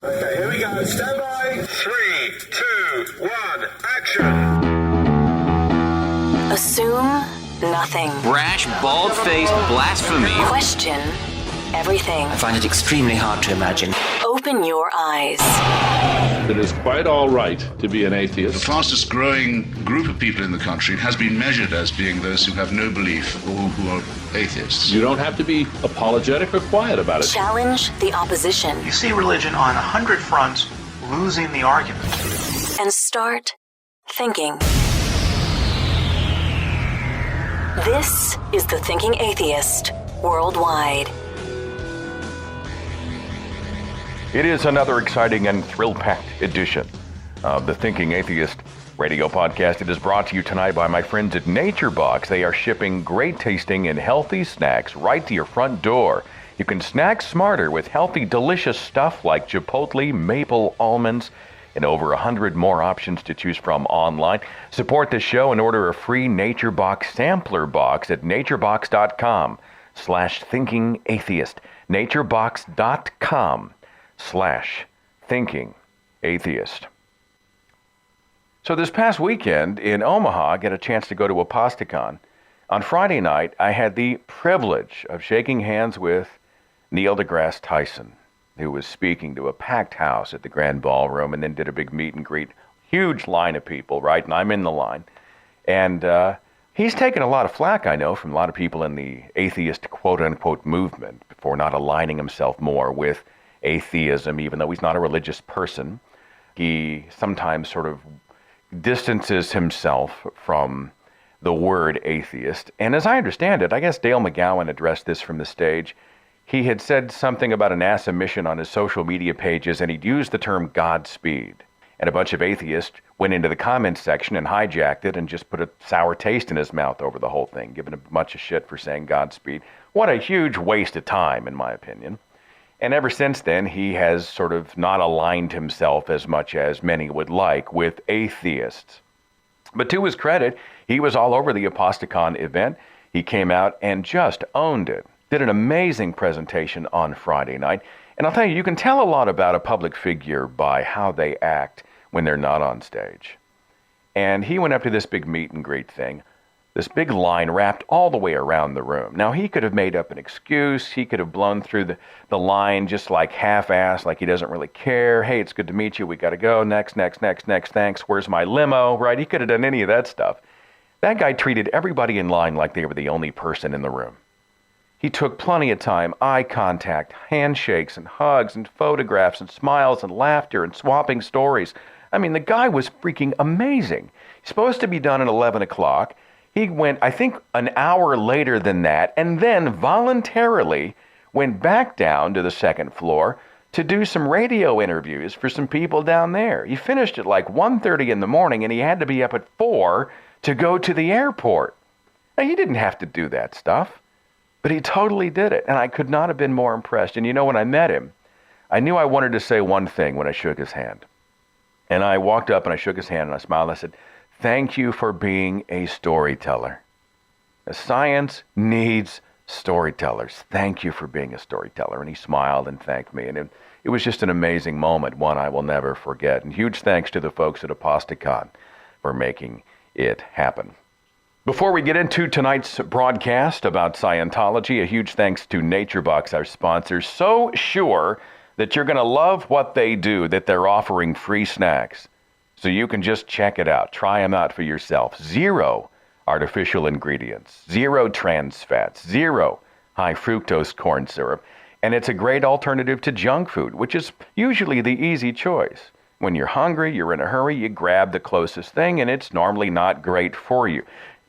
Okay, here we go. Stand by. 3, 2, 1, action. Assume nothing. Brash, bald-faced blasphemy. Question everything. I find it extremely hard to imagine. Open your eyes. It is quite all right to be an atheist. The fastest growing group of people in the country has been measured as being those who have no belief or who are atheists. You don't have to be apologetic or quiet about it. Challenge the opposition. You see religion on 100 fronts losing the argument. And start thinking. This is The Thinking Atheist Worldwide. It is another exciting and thrill-packed edition of the Thinking Atheist radio podcast. It is brought to you tonight by my friends at Nature Box. They are shipping great-tasting and healthy snacks right to your front door. You can snack smarter with healthy, delicious stuff like Chipotle, maple almonds, and over 100 more options to choose from online. Support the show and order a free Nature Box sampler box at naturebox.com/thinkingatheist. naturebox.com/thinkingatheist. So this past weekend in Omaha, I got a chance to go to Apostacon. On Friday night, I had the privilege of shaking hands with Neil deGrasse Tyson, who was speaking to a packed house at the Grand Ballroom and then did a big meet and greet. Huge line of people, right? And I'm in the line. And he's taken a lot of flack, I know, from a lot of people in the atheist quote-unquote movement for not aligning himself more with atheism, even though he's not a religious person. He sometimes sort of distances himself from the word atheist. And as I understand it, I guess Dale McGowan addressed this from the stage. He had said something about a NASA mission on his social media pages, and he'd used the term Godspeed. And a bunch of atheists went into the comments section and hijacked it and just put a sour taste in his mouth over the whole thing, giving him a bunch of shit for saying Godspeed. What a huge waste of time, in my opinion. And ever since then, he has sort of not aligned himself as much as many would like with atheists. But to his credit, he was all over the Apostacon event. He came out and just owned it. Did an amazing presentation on Friday night. And I'll tell you, you can tell a lot about a public figure by how they act when they're not on stage. And he went up to this big meet and greet thing. This big line wrapped all the way around the room. Now, he could have made up an excuse. He could have blown through the line just like half-assed, like he doesn't really care. Hey, it's good to meet you. We got to go. Next, thanks. Where's my limo? Right? He could have done any of that stuff. That guy treated everybody in line like they were the only person in the room. He took plenty of time, eye contact, handshakes and hugs and photographs and smiles and laughter and swapping stories. I mean, the guy was freaking amazing. He's supposed to be done at 11 o'clock. He went, I think, an hour later than that, and then voluntarily went back down to the second floor to do some radio interviews for some people down there. He finished at like 1:30 in the morning, and he had to be up at 4 to go to the airport. Now, he didn't have to do that stuff, but he totally did it, and I could not have been more impressed. And you know, when I met him, I knew I wanted to say one thing when I shook his hand. And I walked up and I shook his hand and I smiled and I said, "Thank you for being a storyteller. Science needs storytellers. Thank you for being a storyteller." And he smiled and thanked me. And it was just an amazing moment, one I will never forget. And huge thanks to the folks at Apostacon for making it happen. Before we get into tonight's broadcast about Scientology, a huge thanks to Nature Box, our sponsor. So sure that you're going to love what they do, that they're offering free snacks. So you can just check it out. Try them out for yourself. 0 artificial ingredients, 0 trans fats, 0 high fructose corn syrup. And it's a great alternative to junk food, which is usually the easy choice. When you're hungry, you're in a hurry, you grab the closest thing, and it's normally not great for you.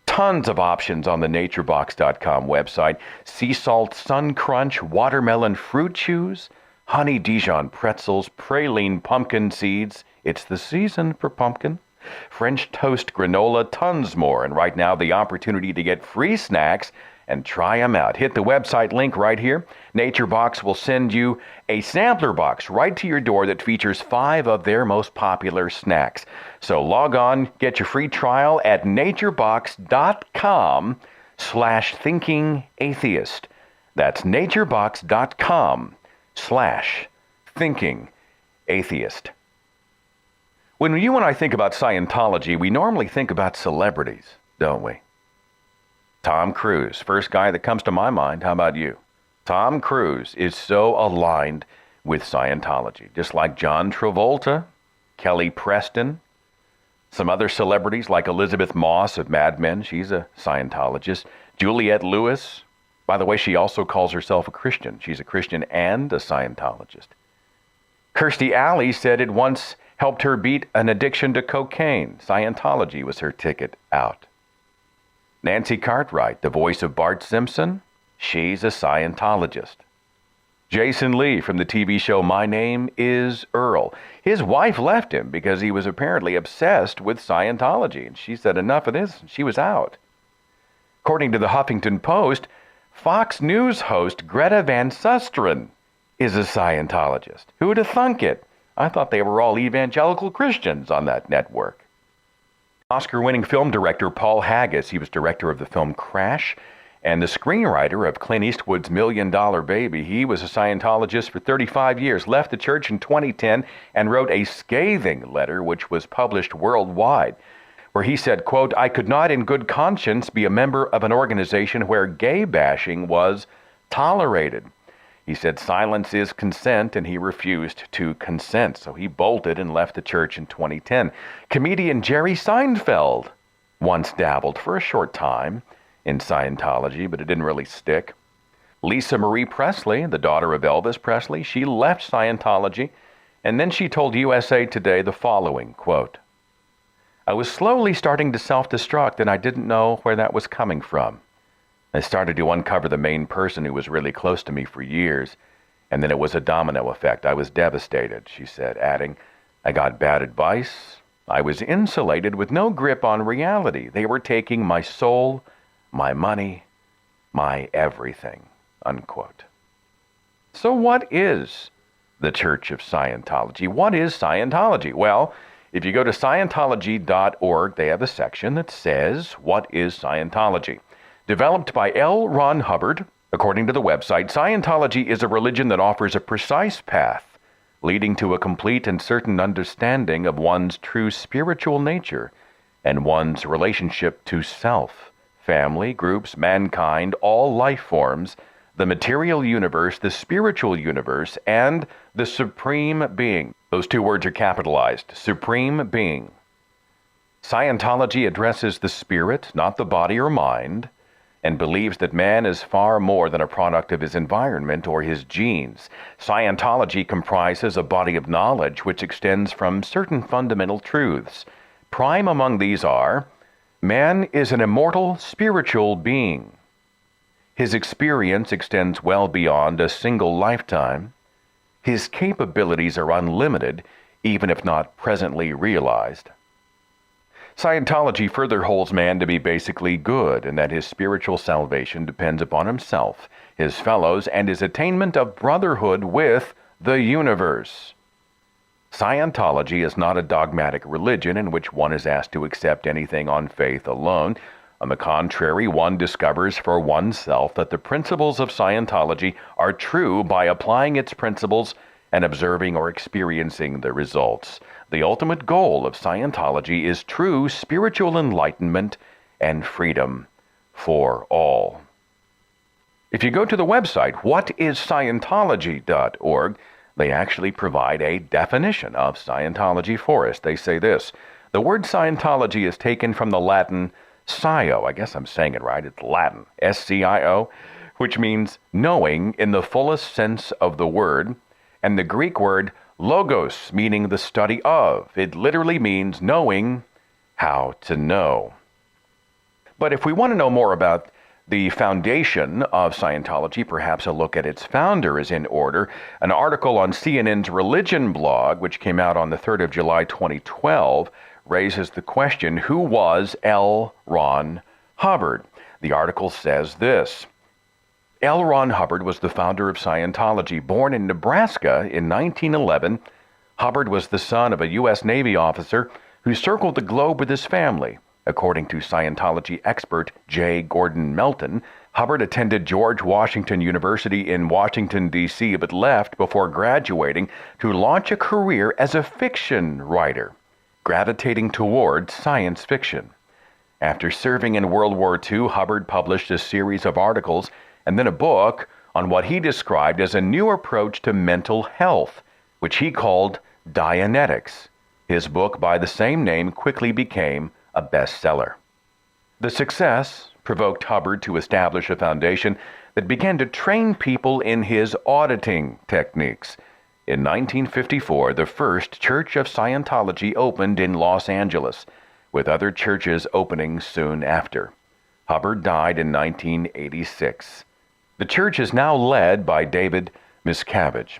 Tons of options on the naturebox.com website. Sea salt sun crunch, watermelon fruit chews, honey Dijon pretzels, praline pumpkin seeds. It's the season for pumpkin. French toast granola, tons more. And right now, the opportunity to get free snacks and try them out. Hit the website link right here. Nature Box will send you a sampler box right to your door that features 5 of their most popular snacks. So log on, get your free trial at naturebox.com/thinkingatheist. That's naturebox.com/thinkingatheist. atheist. When you and I think about Scientology, we normally think about celebrities, don't we? Tom Cruise, first guy that comes to my mind. How about you? Tom Cruise is so aligned with Scientology, just like John Travolta, Kelly Preston, some other celebrities like Elizabeth Moss of Mad Men. She's a Scientologist. Juliette Lewis. By the way, she also calls herself a Christian. She's a Christian and a Scientologist. Kirstie Alley said it once helped her beat an addiction to cocaine. Scientology was her ticket out. Nancy Cartwright, the voice of Bart Simpson, she's a Scientologist. Jason Lee from the TV show My Name is Earl. His wife left him because he was apparently obsessed with Scientology, and she said enough of this, and she was out. According to the Huffington Post, Fox News host Greta Van Susteren is a Scientologist. Who would have thunk it? I thought they were all evangelical Christians on that network. Oscar-winning film director Paul Haggis, he was director of the film Crash, and the screenwriter of Clint Eastwood's $1 Million Baby. He was a Scientologist for 35 years, left the church in 2010, and wrote a scathing letter which was published worldwide, where he said, quote, "I could not in good conscience be a member of an organization where gay bashing was tolerated." He said silence is consent, and he refused to consent, so he bolted and left the church in 2010. Comedian Jerry Seinfeld once dabbled for a short time in Scientology, but it didn't really stick. Lisa Marie Presley, the daughter of Elvis Presley, she left Scientology, and then she told USA Today the following, quote, "I was slowly starting to self-destruct, and I didn't know where that was coming from. I started to uncover the main person who was really close to me for years, and then it was a domino effect. I was devastated," she said, adding, "I got bad advice. I was insulated with no grip on reality. They were taking my soul, my money, my everything," unquote. So what is the Church of Scientology? What is Scientology? Well, if you go to Scientology.org, they have a section that says, "What is Scientology?" Developed by L. Ron Hubbard, according to the website, Scientology is a religion that offers a precise path leading to a complete and certain understanding of one's true spiritual nature and one's relationship to self, family, groups, mankind, all life forms, the material universe, the spiritual universe, and the Supreme Being. Those two words are capitalized, Supreme Being. Scientology addresses the spirit, not the body or mind, and believes that man is far more than a product of his environment or his genes. Scientology comprises a body of knowledge which extends from certain fundamental truths. Prime among these are, man is an immortal spiritual being. His experience extends well beyond a single lifetime. His capabilities are unlimited, even if not presently realized. Scientology further holds man to be basically good, and that his spiritual salvation depends upon himself, his fellows, and his attainment of brotherhood with the universe. Scientology is not a dogmatic religion in which one is asked to accept anything on faith alone. On the contrary, one discovers for oneself that the principles of Scientology are true by applying its principles and observing or experiencing the results. The ultimate goal of Scientology is true spiritual enlightenment and freedom for all. If you go to the website, whatiscientology.org, they actually provide a definition of Scientology for us. They say this: the word Scientology is taken from the Latin scio, I guess I'm saying it right, it's Latin, S-C-I-O, which means knowing in the fullest sense of the word, and the Greek word logos, meaning the study of. It literally means knowing how to know. But if we want to know more about the foundation of Scientology, perhaps a look at its founder is in order. An article on CNN's Religion blog, which came out on the 3rd of July 2012, raises the question, who was L. Ron Hubbard? The article says this: L. Ron Hubbard was the founder of Scientology. Born in Nebraska in 1911, Hubbard was the son of a U.S. Navy officer who circled the globe with his family. According to Scientology expert J. Gordon Melton, Hubbard attended George Washington University in Washington, D.C., but left before graduating to launch a career as a fiction writer, gravitating towards science fiction. After serving in World War II, Hubbard published a series of articles and then a book on what he described as a new approach to mental health, which he called Dianetics. His book by the same name quickly became a bestseller. The success provoked Hubbard to establish a foundation that began to train people in his auditing techniques. In 1954, the first Church of Scientology opened in Los Angeles, with other churches opening soon after. Hubbard died in 1986. The church is now led by David Miscavige.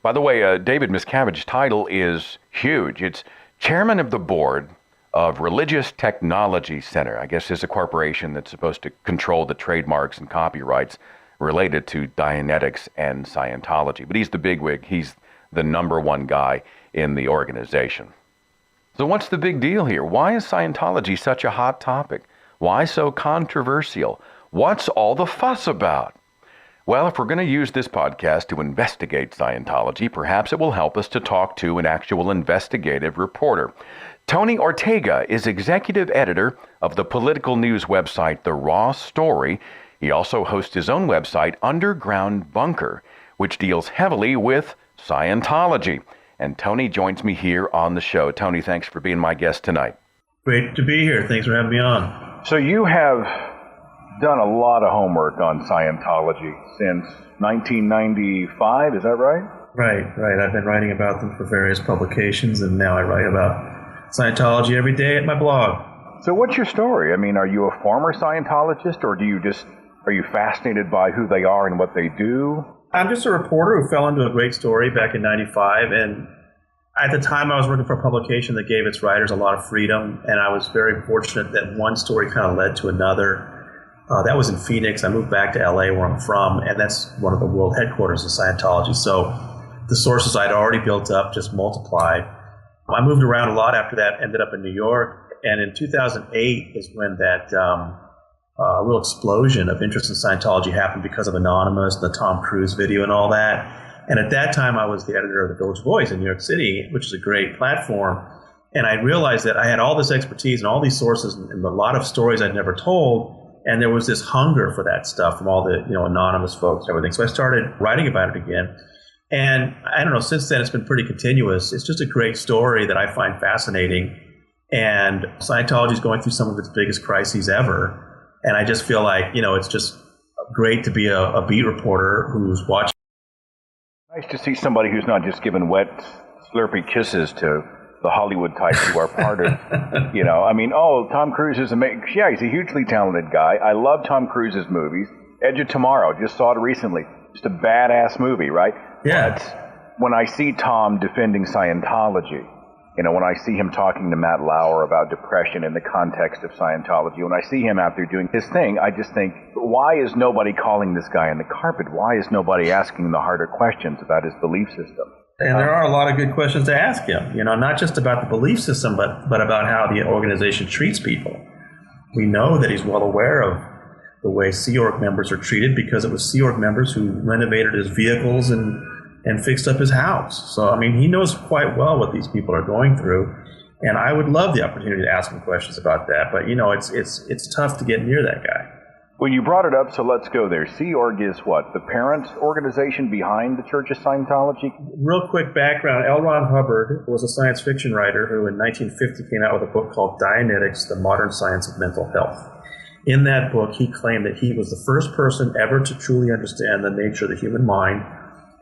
By the way, David Miscavige's title is huge. It's chairman of the board of Religious Technology Center. I guess it's a corporation that's supposed to control the trademarks and copyrights related to Dianetics and Scientology. But he's the bigwig. He's the number one guy in the organization. So what's the big deal here? Why is Scientology such a hot topic? Why so controversial? What's all the fuss about? Well, if we're going to use this podcast to investigate Scientology, perhaps it will help us to talk to an actual investigative reporter. Tony Ortega is executive editor of the political news website The Raw Story. He also hosts his own website, Underground Bunker, which deals heavily with Scientology. And Tony joins me here on the show. Tony, thanks for being my guest tonight. Great to be here. Thanks for having me on. So you have done a lot of homework on Scientology since 1995, is that right? Right. I've been writing about them for various publications, and now I write about Scientology every day at my blog. So what's your story? I mean, are you a former Scientologist, or are you fascinated by who they are and what they do? I'm just a reporter who fell into a great story back in 95, and at the time I was working for a publication that gave its writers a lot of freedom, and I was very fortunate that one story kind of led to another. That was in Phoenix. I moved back to LA where I'm from, and that's one of the world headquarters of Scientology. So the sources I'd already built up just multiplied. I moved around a lot after that, ended up in New York, and in 2008 is when that real explosion of interest in Scientology happened because of Anonymous, the Tom Cruise video and all that. And at that time, I was the editor of the Village Voice in New York City, which is a great platform. And I realized that I had all this expertise and all these sources and a lot of stories I'd never told. And there was this hunger for that stuff from all the anonymous folks and everything. So I started writing about it again. And I don't know, since then it's been pretty continuous. It's just a great story that I find fascinating. And Scientology is going through some of its biggest crises ever. And I just feel like, it's just great to be a beat reporter who's watching. Nice to see somebody who's not just giving wet, slurpy kisses to the Hollywood types who are part of, Tom Cruise is amazing. Yeah, he's a hugely talented guy. I love Tom Cruise's movies. Edge of Tomorrow, just saw it recently. Just a badass movie, right? Yeah. But when I see Tom defending Scientology, when I see him talking to Matt Lauer about depression in the context of Scientology, when I see him out there doing his thing, I just think, why is nobody calling this guy on the carpet? Why is nobody asking the harder questions about his belief system? And there are a lot of good questions to ask him, not just about the belief system, but about how the organization treats people. We know that he's well aware of the way Sea Org members are treated because it was Sea Org members who renovated his vehicles and fixed up his house. So, he knows quite well what these people are going through. And I would love the opportunity to ask him questions about that. But, it's tough to get near that guy. Well, you brought it up, so let's go there. Sea Org is what? The parent organization behind the Church of Scientology? Real quick background. L. Ron Hubbard was a science fiction writer who in 1950 came out with a book called Dianetics, The Modern Science of Mental Health. In that book, he claimed that he was the first person ever to truly understand the nature of the human mind,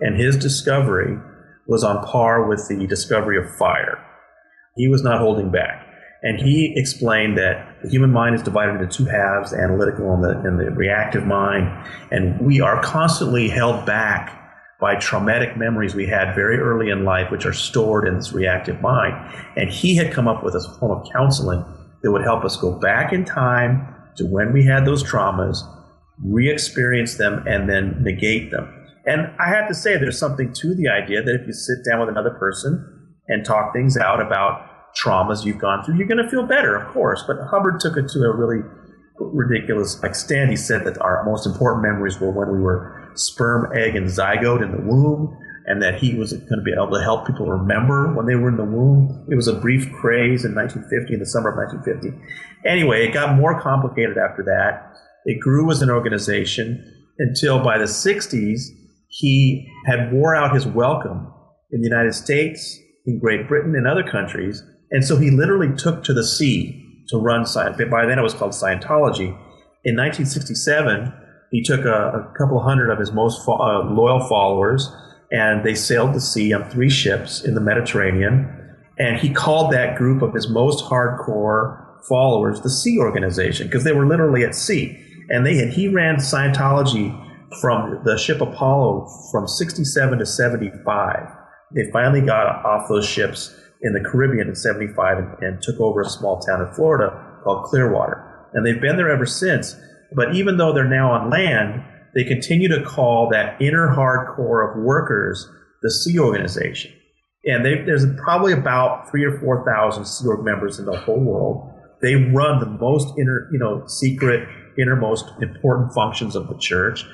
and his discovery was on par with the discovery of fire. He was not holding back. And he explained that the human mind is divided into two halves, the analytical and the reactive mind. And we are constantly held back by traumatic memories we had very early in life, which are stored in this reactive mind. And he had come up with a form of counseling that would help us go back in time to when we had those traumas, re-experience them, and then negate them. And I have to say, there's something to the idea that if you sit down with another person and talk things out about traumas you've gone through, you're going to feel better, of course. But Hubbard took it to a really ridiculous. Like Stanley said that our most important memories were when we were sperm, egg, and zygote in the womb, and that he was going to be able to help people remember when they were in the womb. It was a brief craze in 1950, in the summer of 1950. Anyway, it got more complicated after that. It grew as an organization until by the 60s, he had wore out his welcome in the United States, in Great Britain, and other countries. And so he literally took to the sea to run Scientology. By then it was called Scientology. In 1967, he took a couple hundred of his most loyal followers, and they sailed the sea on 3 ships in the Mediterranean. And he called that group of his most hardcore followers the Sea Organization, because they were literally at sea. And he ran Scientology from the ship Apollo from 67 to 75. They finally got off those ships in the Caribbean in 75 and took over a small town in Florida called Clearwater. And they've been there ever since. But even though they're now on land, they continue to call that inner hardcore of workers the Sea Organization. And there's probably about 3,000 or 4,000 Sea Org members in the whole world. They run the most secret, innermost important functions of the church.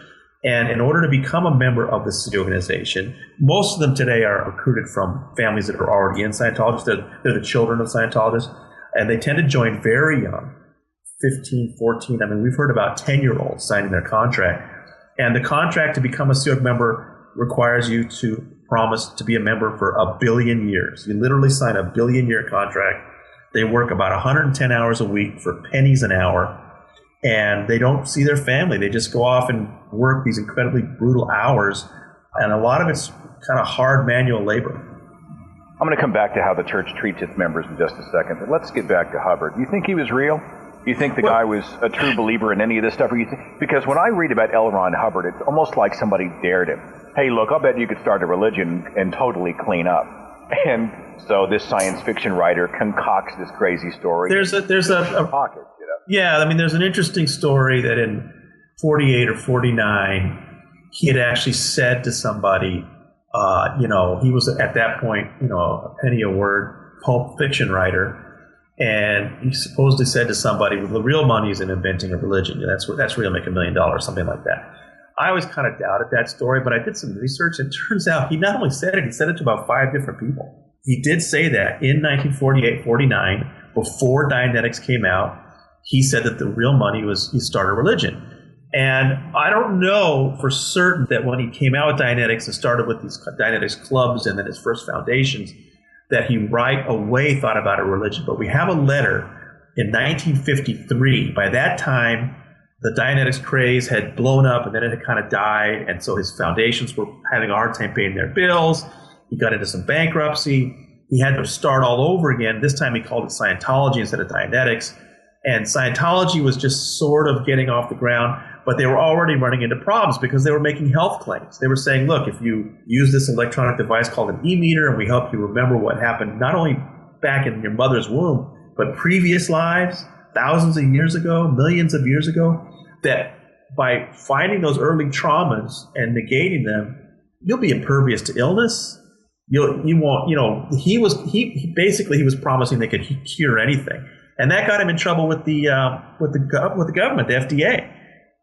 And in order to become a member of the Sea Organization, most of them today are recruited from families that are already in Scientology. They're the children of Scientologists, and they tend to join very young, 15, 14. I mean, we've heard about 10-year-olds signing their contract. And the contract to become a Sea Org member requires you to promise to be a member for 1 billion years. You literally sign a 1 billion-year contract. They work about 110 hours a week for pennies an hour. And they don't see their family. They just go off and work these incredibly brutal hours. And a lot of it's kind of hard manual labor. I'm going to come back to how the church treats its members in just a second. But let's get back to Hubbard. Do you think he was real? Do you think the guy was a true believer in any of this stuff? Because when I read about L. Ron Hubbard, it's almost like somebody dared him. Hey, look, I'll bet you could start a religion and totally clean up. And so this science fiction writer concocts this crazy story. There's a pocket. Yeah, I mean, there's an interesting story that in 48 or 49, he had actually said to somebody, he was at that point, a penny a word pulp fiction writer, and he supposedly said to somebody, well, the real money is in inventing a religion. That's real, make $1 million, something like that. I always kind of doubted that story, but I did some research, and it turns out he not only said it, he said it to about 5 different people. He did say that in 1948, 49, before Dianetics came out. He said that the real money was he started a religion. And I don't know for certain that when he came out with Dianetics and started with these Dianetics clubs and then his first foundations, that he right away thought about a religion. But we have a letter in 1953. By that time, the Dianetics craze had blown up and then it had kind of died. And so his foundations were having a hard time paying their bills. He got into some bankruptcy. He had to start all over again. This time he called it Scientology instead of Dianetics. And Scientology was just sort of getting off the ground, but they were already running into problems because they were making health claims. They were saying, look, if you use this electronic device called an e-meter and we help you remember what happened not only back in your mother's womb, but previous lives, thousands of years ago, millions of years ago, that by finding those early traumas and negating them, you'll be impervious to illness. He was promising they could cure anything. And that got him in trouble with the government, the FDA.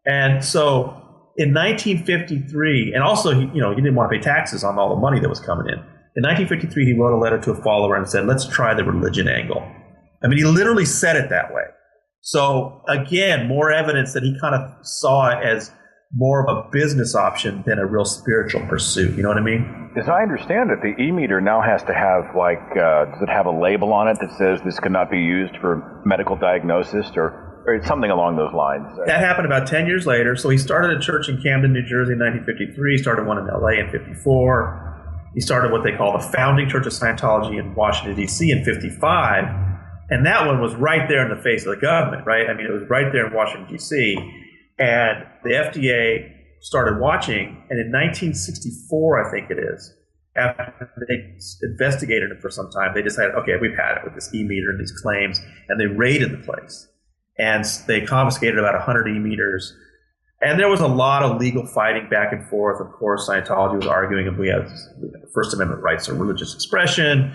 And so in 1953, and also he didn't want to pay taxes on all the money that was coming in. In 1953, he wrote a letter to a follower and said, "Let's try the religion angle." I mean, he literally said it that way. So again, more evidence that he kind of saw it as more of a business option than a real spiritual pursuit. You know what I mean? As I understand it, the e-meter now has to have, does it have a label on it that says this cannot be used for medical diagnosis or something along those lines? That happened about 10 years later. So he started a church in Camden, New Jersey in 1953. He started one in LA in 54. He started what they call the founding Church of Scientology in Washington, D.C. in 55. And that one was right there in the face of the government, right? I mean, it was right there in Washington, D.C. And the FDA started watching, and in 1964, I think it is, after they investigated it for some time, they decided, okay, we've had it with this e-meter and these claims, and they raided the place. And they confiscated about 100 e-meters. And there was a lot of legal fighting back and forth. Of course, Scientology was arguing if we have First Amendment rights to religious expression.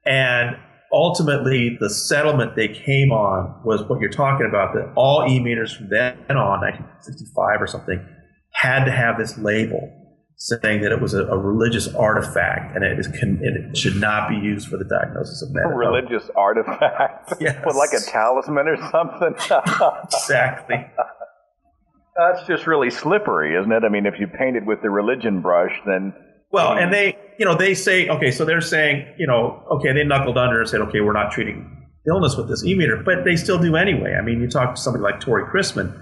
And ultimately the settlement they came on was what you're talking about, that all e-meters from then on, 1965 or something, had to have this label saying that it was a religious artifact and it should not be used for the diagnosis of mental illness. Religious artifact? Yes. With like a talisman or something? Exactly. That's just really slippery, isn't it? I mean, if you paint it with the religion brush, then... Well, and they say, okay, so they're saying, okay, they knuckled under and said, okay, we're not treating illness with this e-meter, but they still do anyway. I mean, you talk to somebody like Tori Chrisman,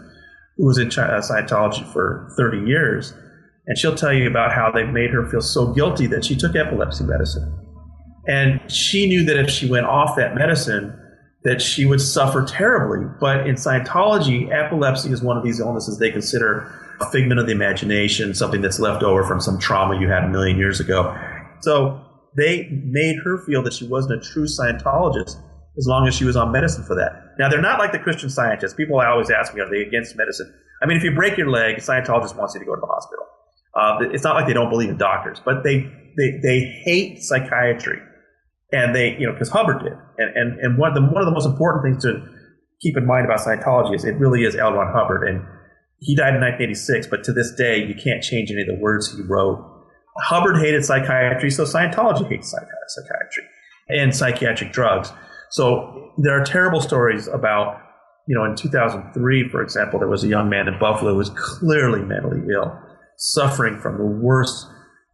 who was in Scientology for 30 years, and she'll tell you about how they made her feel so guilty that she took epilepsy medicine. And she knew that if she went off that medicine, that she would suffer terribly. But in Scientology, epilepsy is one of these illnesses they consider a figment of the imagination, something that's left over from some trauma you had a million years ago. So they made her feel that she wasn't a true Scientologist as long as she was on medicine for that. Now, they're not like the Christian Scientists. People always ask me, are they against medicine? I mean, if you break your leg, a Scientologist wants you to go to the hospital. It's not like they don't believe in doctors, but they hate psychiatry. And they, because Hubbard did. And one of the most important things to keep in mind about Scientology is it really is L. Ron Hubbard. And he died in 1986, but to this day, you can't change any of the words he wrote. Hubbard hated psychiatry, so Scientology hates psychiatry and psychiatric drugs. So there are terrible stories about, in 2003, for example, there was a young man in Buffalo who was clearly mentally ill, suffering from the worst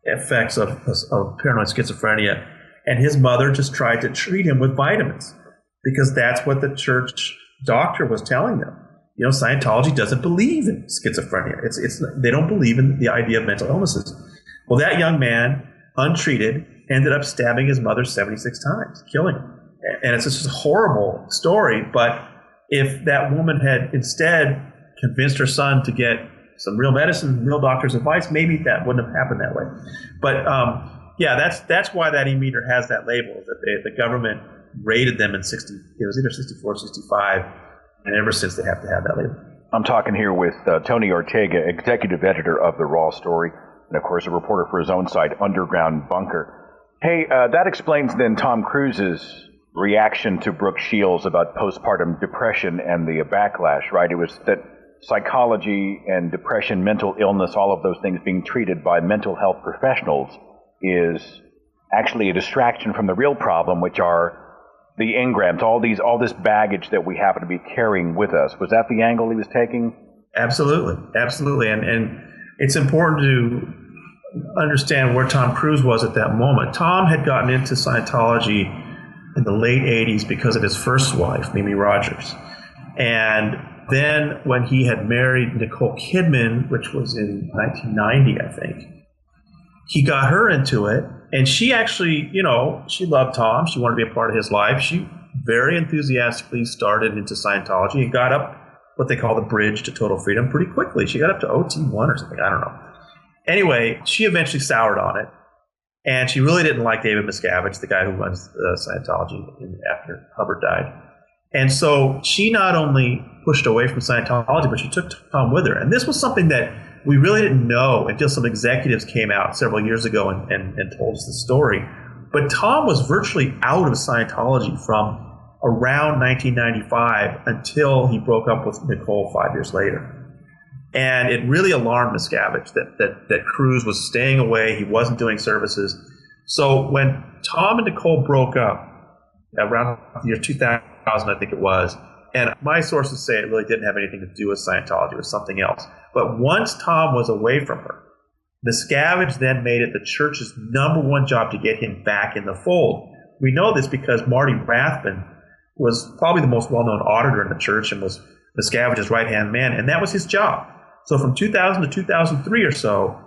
effects of paranoid schizophrenia. And his mother just tried to treat him with vitamins because that's what the church doctor was telling them. Scientology doesn't believe in schizophrenia. They don't believe in the idea of mental illnesses. Well, that young man, untreated, ended up stabbing his mother 76 times, killing her. And it's just a horrible story. But if that woman had instead convinced her son to get some real medicine, real doctor's advice, maybe that wouldn't have happened that way. But that's why that e-meter has that label, that the government rated them in it was either 64 or 65, and ever since they have to have that label. I'm talking here with Tony Ortega, executive editor of The Raw Story, and of course a reporter for his own site, Underground Bunker. Hey, that explains then Tom Cruise's reaction to Brooke Shields about postpartum depression and the backlash, right? It was that psychology and depression, mental illness, all of those things being treated by mental health professionals is actually a distraction from the real problem, which are the engrams, all this baggage that we happen to be carrying with us. Was that the angle he was taking? Absolutely. And it's important to understand where Tom Cruise was at that moment. Tom had gotten into Scientology in the late 80s because of his first wife, Mimi Rogers. And then when he had married Nicole Kidman, which was in 1990, I think, he got her into it. And she actually, she loved Tom. She wanted to be a part of his life. She very enthusiastically started into Scientology and got up what they call the bridge to total freedom pretty quickly. She got up to OT1 or something. I don't know. Anyway, she eventually soured on it. And she really didn't like David Miscavige, the guy who runs Scientology after Hubbard died. And so she not only pushed away from Scientology, but she took Tom with her. And this was something that we really didn't know until some executives came out several years ago and told us the story. But Tom was virtually out of Scientology from around 1995 until he broke up with Nicole 5 years later. And it really alarmed Miscavige that Cruise was staying away. He wasn't doing services. So when Tom and Nicole broke up around the year 2000, I think it was, and my sources say it really didn't have anything to do with Scientology. It was something else. But once Tom was away from her, Miscavige then made it the church's number one job to get him back in the fold. We know this because Marty Rathbun was probably the most well-known auditor in the church and was Miscavige's right-hand man, and that was his job. So from 2000 to 2003 or so,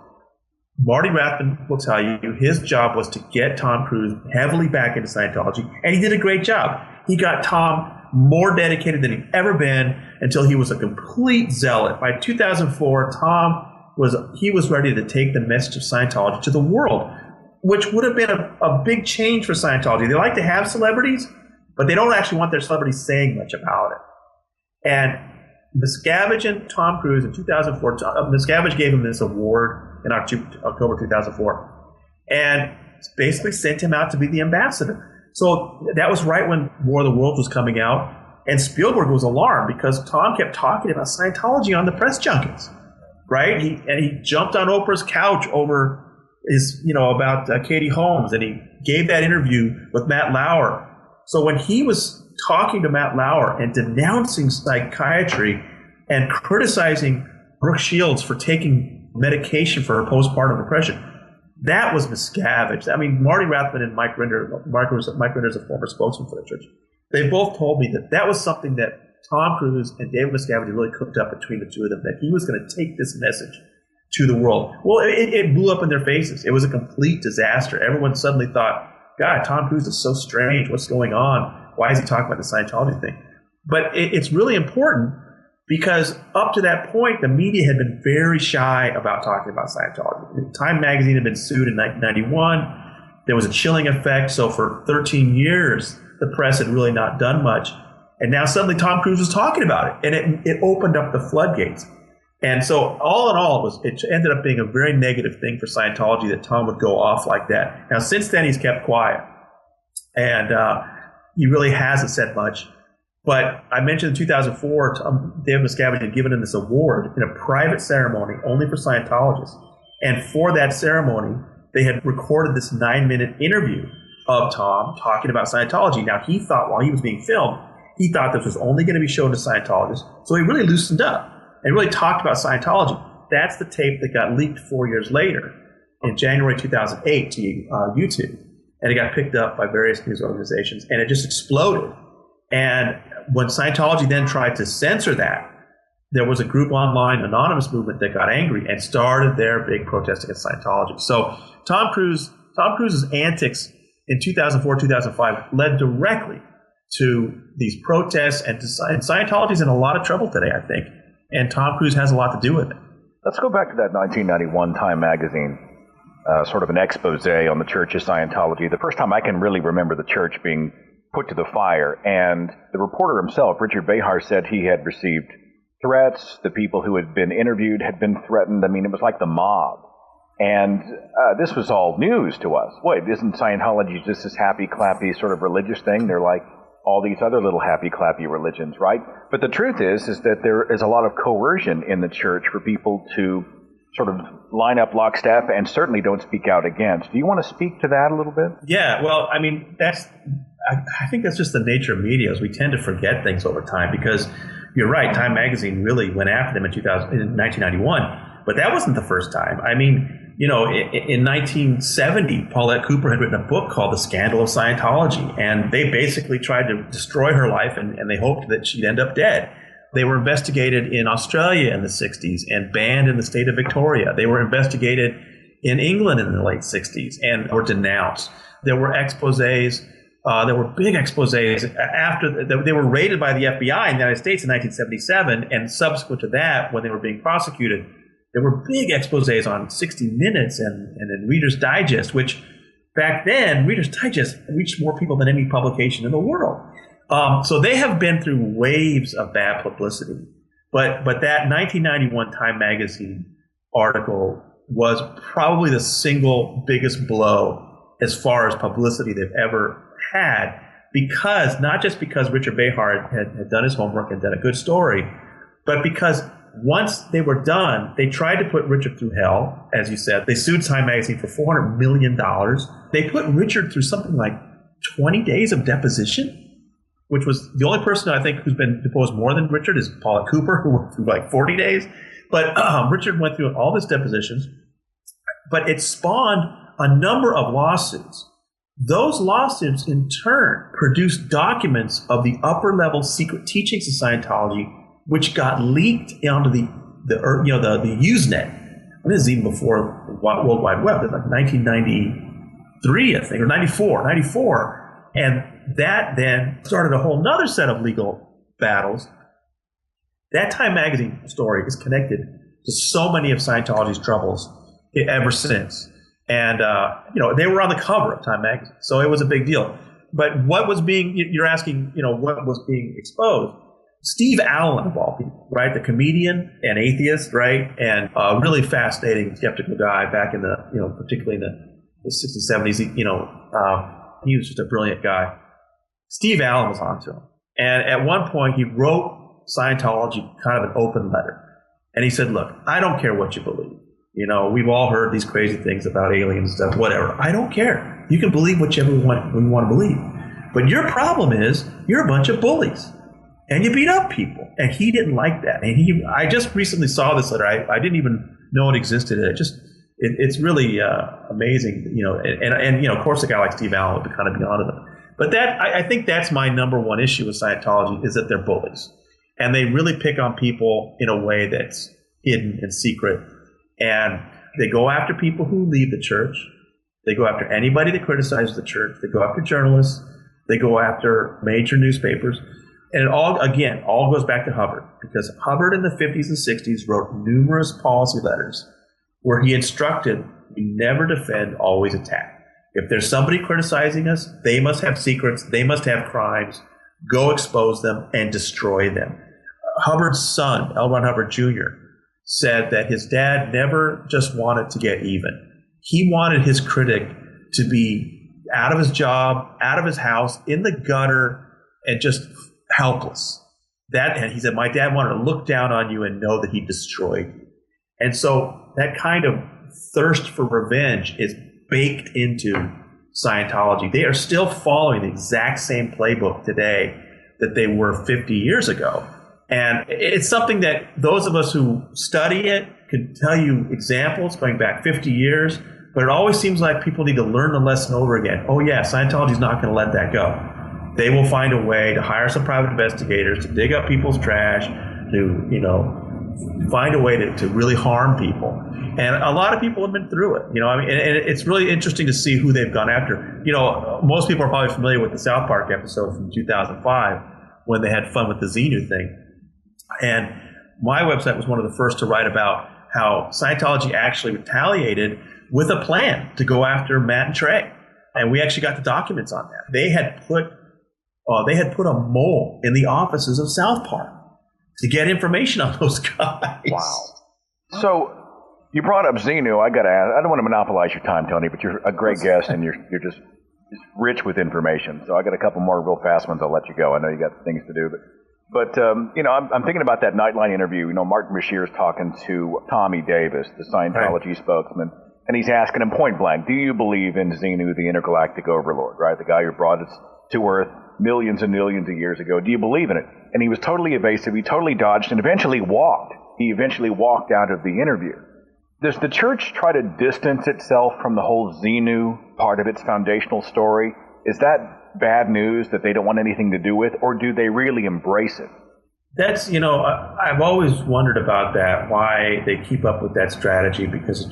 Marty Rathbun will tell you his job was to get Tom Cruise heavily back into Scientology, and he did a great job. He got Tom more dedicated than he'd ever been until he was a complete zealot. By 2004, Tom was ready to take the message of Scientology to the world, which would have been a big change for Scientology. They like to have celebrities, but they don't actually want their celebrities saying much about it. And Miscavige and Tom Cruise in 2004, Miscavige gave him this award in October 2004, and basically sent him out to be the ambassador. So that was right when War of the Worlds was coming out. And Spielberg was alarmed because Tom kept talking about Scientology on the press junkets, right? He jumped on Oprah's couch over about Katie Holmes, and he gave that interview with Matt Lauer. So when he was talking to Matt Lauer and denouncing psychiatry and criticizing Brooke Shields for taking medication for her postpartum depression, that was miscavige. I mean, Marty Rathman and Mike Rinder, Mike Rinder is a former spokesman for the church. They both told me that was something that Tom Cruise and David Miscavige really cooked up between the two of them, that he was going to take this message to the world. Well, it blew up in their faces. It was a complete disaster. Everyone suddenly thought, God, Tom Cruise is so strange. What's going on? Why is he talking about the Scientology thing? But it's really important because up to that point, the media had been very shy about talking about Scientology. Time magazine had been sued in 1991. There was a chilling effect. So for 13 years, the press had really not done much. And now suddenly Tom Cruise was talking about it. And it opened up the floodgates. And so all in all, it ended up being a very negative thing for Scientology that Tom would go off like that. Now, since then, he's kept quiet. And he really hasn't said much. But I mentioned in 2004, David Miscavige had given him this award in a private ceremony only for Scientologists. And for that ceremony, they had recorded this 9-minute interview of Tom talking about Scientology. Now, he thought while he was being filmed, he thought this was only going to be shown to Scientologists. So he really loosened up and really talked about Scientology. That's the tape that got leaked 4 years later in January 2008 to YouTube. And it got picked up by various news organizations, and it just exploded. And when Scientology then tried to censor that, there was a group online, anonymous movement, that got angry and started their big protest against Scientology. So Tom Cruise's antics in 2004, 2005 led directly to these protests, and Scientology's in a lot of trouble today, I think. And Tom Cruise has a lot to do with it. Let's go back to that 1991 Time magazine, sort of an expose on the Church of Scientology. The first time I can really remember the church being put to the fire. And the reporter himself, Richard Behar, said he had received threats. The people who had been interviewed had been threatened. I mean, it was like the mob. And this was all news to us. Wait, isn't Scientology just this happy, clappy sort of religious thing? They're like all these other little happy, clappy religions, right? But the truth is that there is a lot of coercion in the church for people to sort of line up lockstep and certainly don't speak out against. Do you want to speak to that a little bit? Yeah, well, I mean, I think that's just the nature of media, is we tend to forget things over time, because you're right, Time magazine really went after them in 1991, but that wasn't the first time. I mean, you know, in 1970, Paulette Cooper had written a book called The Scandal of Scientology, and they basically tried to destroy her life, and they hoped that she'd end up dead. They were investigated in Australia in the 60s and banned in the state of Victoria. They were investigated in England in the late 60s and were denounced. There were exposés. There were big exposés after they were raided by the FBI in the United States in 1977, and subsequent to that, when they were being prosecuted, there were big exposés on 60 Minutes and in Reader's Digest, which back then, Reader's Digest reached more people than any publication in the world. So they have been through waves of bad publicity. But that 1991 Time magazine article was probably the single biggest blow as far as publicity they've ever had, because not just because Richard Behar had done his homework and done a good story, but because once they were done, they tried to put Richard through hell, as you said. They sued Time magazine for $400 million. They put Richard through something like 20 days of deposition, which was the only person I think who's been deposed more than Richard is Paulette Cooper, who went through like 40 days. But Richard went through all his depositions, but it spawned a number of lawsuits. Those lawsuits, in turn, produced documents of the upper-level secret teachings of Scientology, which got leaked onto the Usenet. And this is even before the World Wide Web. It was like 1993, I think, or 94. And that then started a whole nother set of legal battles. That Time magazine story is connected to so many of Scientology's troubles ever since. And, they were on the cover of Time magazine. So it was a big deal. But what was you're asking, what was being exposed? Steve Allen, of all people, right? The comedian and atheist, right? And a really fascinating, skeptical guy back in the, particularly in the 60s, 70s, He was just a brilliant guy. Steve Allen was onto him. And at one point, he wrote Scientology kind of an open letter. And he said, look, I don't care what you believe. You know, we've all heard these crazy things about aliens and stuff, whatever. I don't care. You can believe whichever one you want to believe. But your problem is you're a bunch of bullies. And you beat up people. And he didn't like that. And I just recently saw this letter. I didn't even know it existed. It's really amazing, you know. And you know, of course, a guy like Steve Allen would be kind of beyond them. But I think that's my number one issue with Scientology is that they're bullies. And they really pick on people in a way that's hidden and secret. And they go after people who leave the church. They go after anybody that criticizes the church. They go after journalists. They go after major newspapers. And it all goes back to Hubbard, because Hubbard in the 50s and 60s wrote numerous policy letters where he instructed, we never defend, always attack. If there's somebody criticizing us, they must have secrets, they must have crimes, go expose them and destroy them. Hubbard's son, L. Ron Hubbard Jr., said that his dad never just wanted to get even. He wanted his critic to be out of his job, out of his house, in the gutter, and just helpless. And he said, my dad wanted to look down on you and know that he destroyed you. And so that kind of thirst for revenge is baked into Scientology. They are still following the exact same playbook today that they were 50 years ago. And it's something that those of us who study it can tell you examples going back 50 years, but it always seems like people need to learn the lesson over again. Oh yeah, Scientology's not going to let that go. They will find a way to hire some private investigators to dig up people's trash, to, you know, find a way to really harm people. And a lot of people have been through it. You know, I mean, and it's really interesting to see who they've gone after. You know, most people are probably familiar with the South Park episode from 2005 when they had fun with the Xenu thing. And my website was one of the first to write about how Scientology actually retaliated with a plan to go after Matt and Trey. And we actually got the documents on that. They had put a mole in the offices of South Park to get information on those guys. Wow. So you brought up Xenu. I got to ask, I don't want to monopolize your time, Tony, but you're a great guest and you're just rich with information. So I got a couple more real fast ones. I'll let you go. I know you got things to do, but you know, I'm thinking about that Nightline interview. You know, Martin Bashir's talking to Tommy Davis, the Scientology spokesman, and he's asking him point blank, do you believe in Xenu, the intergalactic overlord, right? The guy who brought us to Earth millions and millions of years ago. Do you believe in it? And he was totally evasive. He totally dodged and eventually walked. He eventually walked out of the interview. Does the church try to distance itself from the whole Xenu part of its foundational story? Is that bad news that they don't want anything to do with, or do they really embrace it? That's, you know, I've always wondered about that, why they keep up with that strategy, because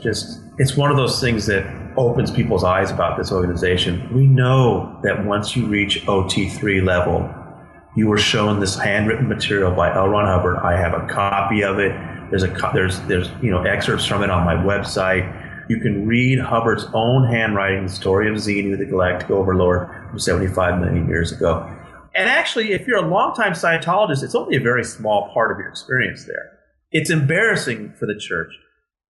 it's one of those things that opens people's eyes about this organization. We know that once you reach OT3 level, you were shown this handwritten material by L. Ron Hubbard. I have a copy of it. There's you know, excerpts from it on my website. You can read Hubbard's own handwriting, the story of Xenu, the galactic overlord, from 75 million years ago. And actually, if you're a longtime Scientologist, it's only a very small part of your experience there. It's embarrassing for the church.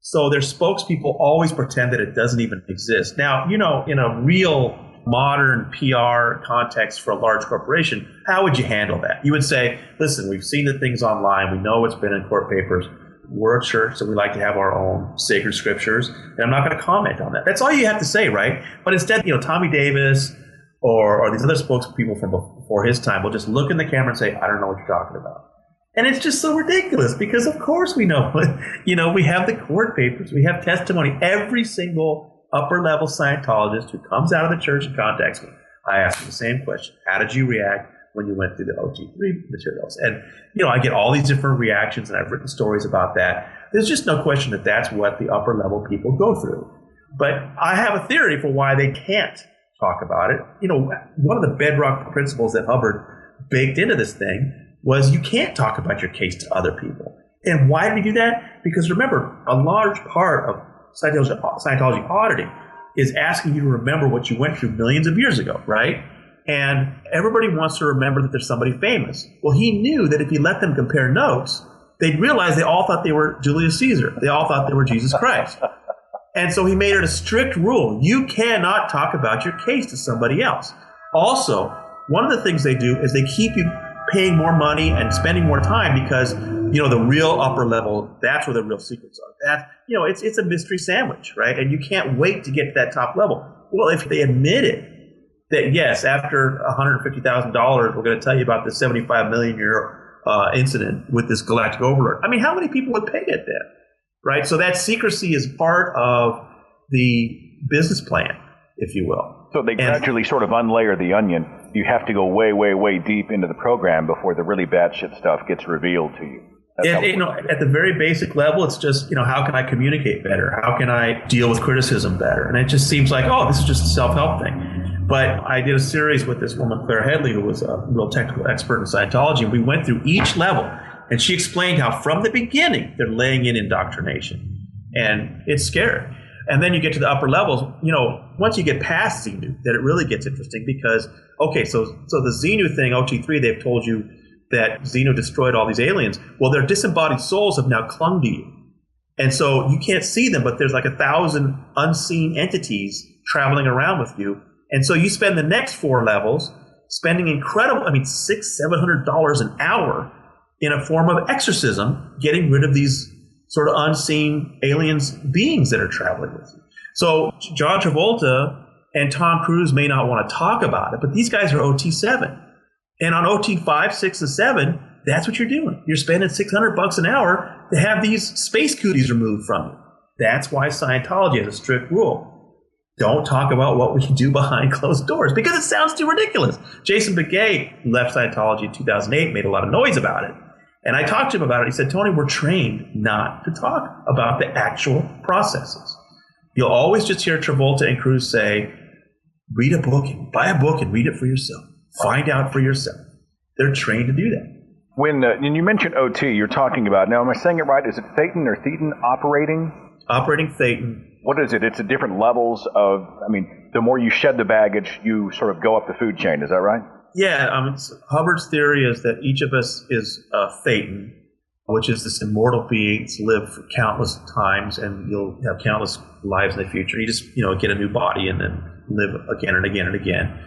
So their spokespeople always pretend that it doesn't even exist. Now, you know, in a real modern PR context for a large corporation, how would you handle that? You would say, listen, we've seen the things online. We know it's been in court papers. We're a church, so we like to have our own sacred scriptures, and I'm not going to comment on that. That's all you have to say, right? But instead, you know, Tommy Davis or these other spokespeople from before his time will just look in the camera and say, I don't know what you're talking about. And it's just so ridiculous, because of course we know, you know, we have the court papers, we have testimony. Every single upper level Scientologist who comes out of the church and contacts me, I ask them the same question. How did you react when you went through the OT3 materials? And, you know, I get all these different reactions, and I've written stories about that. There's just no question that that's what the upper level people go through. But I have a theory for why they can't talk about it. You know, one of the bedrock principles that Hubbard baked into this thing was you can't talk about your case to other people. And why did he do that? Because remember, a large part of Scientology auditing is asking you to remember what you went through millions of years ago, right? And everybody wants to remember that there's somebody famous. Well, he knew that if he let them compare notes, they'd realize they all thought they were Julius Caesar. They all thought they were Jesus Christ. And so he made it a strict rule. You cannot talk about your case to somebody else. Also, one of the things they do is they keep you paying more money and spending more time because, the real upper level, that's where the real secrets are. It's a mystery sandwich, right? And you can't wait to get to that top level. Well, if they admitted that, yes, after $150,000, we're going to tell you about the 75 million year incident with this galactic overlord. I mean, how many people would pay it then, right? So that secrecy is part of the business plan, if you will. So they gradually sort of unlayer the onion. You have to go way, way, way deep into the program before the really bad shit stuff gets revealed to you. At the very basic level, it's just, how can I communicate better? How can I deal with criticism better? And it just seems like, this is just a self-help thing. But I did a series with this woman, Claire Headley, who was a real technical expert in Scientology, and we went through each level. And she explained how from the beginning, they're laying in indoctrination. And it's scary. And then you get to the upper levels, once you get past Xenu, then it really gets interesting because, so the Xenu thing, OT3, they've told you that Xenu destroyed all these aliens. Well, their disembodied souls have now clung to you. And so you can't see them, but there's like 1,000 unseen entities traveling around with you. And so you spend the next 4 levels spending incredible, $600-700 an hour in a form of exorcism, getting rid of these sort of unseen aliens beings that are traveling with you. So John Travolta and Tom Cruise may not want to talk about it, but these guys are OT7. And on OT 5, 6, and 7, that's what you're doing. You're spending $600 an hour to have these space cooties removed from you. That's why Scientology has a strict rule. Don't talk about what we do behind closed doors because it sounds too ridiculous. Jason Begay left Scientology in 2008, made a lot of noise about it. And I talked to him about it. He said, Tony, we're trained not to talk about the actual processes. You'll always just hear Travolta and Cruise say, read a book, buy a book and read it for yourself. Find out for yourself. They're trained to do that. When you mentioned OT, you're talking about, now am I saying it right? Is it Thetan or Thetan operating? Operating Thetan. What is it? It's at different levels of, the more you shed the baggage, you sort of go up the food chain. Is that right? Yeah. Hubbard's theory is that each of us is Thetan, which is this immortal being that's lived for countless times, and you'll have countless lives in the future. You just, get a new body and then live again and again and again.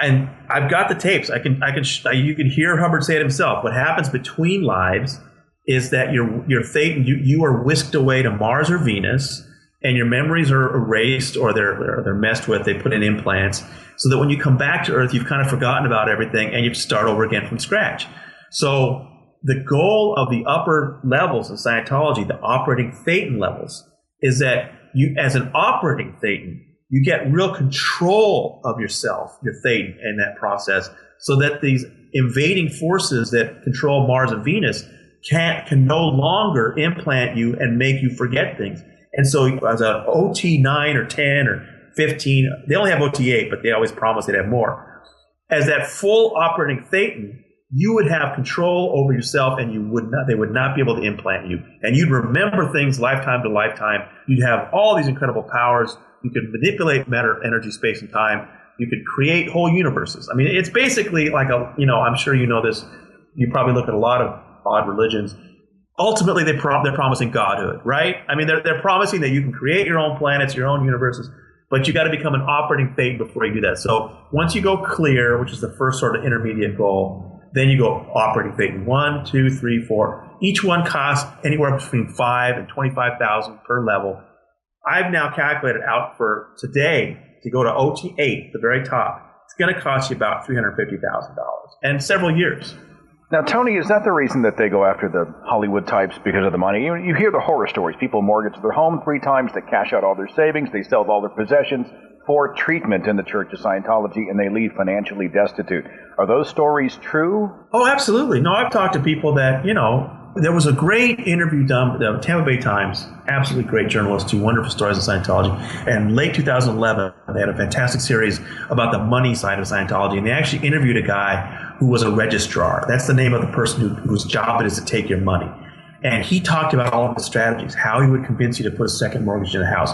And I've got the tapes. You can hear Hubbard say it himself. What happens between lives is that you're Thetan, you are whisked away to Mars or Venus, and your memories are erased or they're messed with. They put in implants so that when you come back to Earth, you've kind of forgotten about everything and you have to start over again from scratch. So the goal of the upper levels in Scientology, the operating Thetan levels, is that you, as an operating Thetan, you get real control of yourself, your Thetan, in that process, so that these invading forces that control Mars and Venus can no longer implant you and make you forget things. And so as an OT 9 or 10 or 15, they only have OT 8, but they always promise they'd have more. As that full operating Thetan, you would have control over yourself, and they would not be able to implant you. And you'd remember things lifetime to lifetime. You'd have all these incredible powers. You could manipulate matter, energy, space, and time. You could create whole universes. It's basically like I'm sure you know this. You probably look at a lot of odd religions. Ultimately, they're promising godhood, right? They're promising that you can create your own planets, your own universes, but you got to become an operating Thetan before you do that. So once you go clear, which is the first sort of intermediate goal, then you go operating Thetan 1, 2, 3, 4. Each one costs anywhere between $5,000 and $25,000 per level. I've now calculated out for today to go to OT8, the very top. It's going to cost you about $350,000 and several years. Now, Tony, is that the reason that they go after the Hollywood types because of the money? You hear the horror stories. People mortgage their home 3 times, they cash out all their savings, they sell all their possessions for treatment in the Church of Scientology, and they leave financially destitute. Are those stories true? Oh, absolutely. No, I've talked to people that, there was a great interview done with the Tampa Bay Times, absolutely great journalists, 2 wonderful stories of Scientology. And late 2011, they had a fantastic series about the money side of Scientology, and they actually interviewed a guy who was a registrar. That's the name of the person whose job it is to take your money. And he talked about all of the strategies, how he would convince you to put a second mortgage in the house.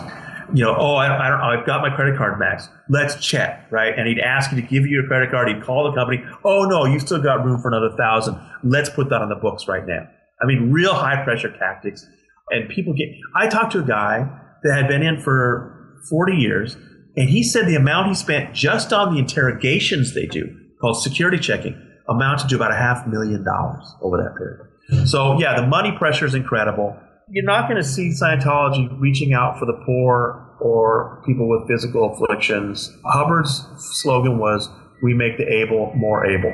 I've got my credit card maxed. Let's check, right? And he'd ask you to give you your credit card. He'd call the company. Oh, no, you've still got room for another $1,000. Let's put that on the books right now. Real high pressure tactics. And people I talked to a guy that had been in for 40 years, and he said the amount he spent just on the interrogations they do, called security checking, amounted to about $500,000 over that period. So yeah, the money pressure is incredible. You're not going to see Scientology reaching out for the poor or people with physical afflictions. Hubbard's slogan was, "We make the able more able."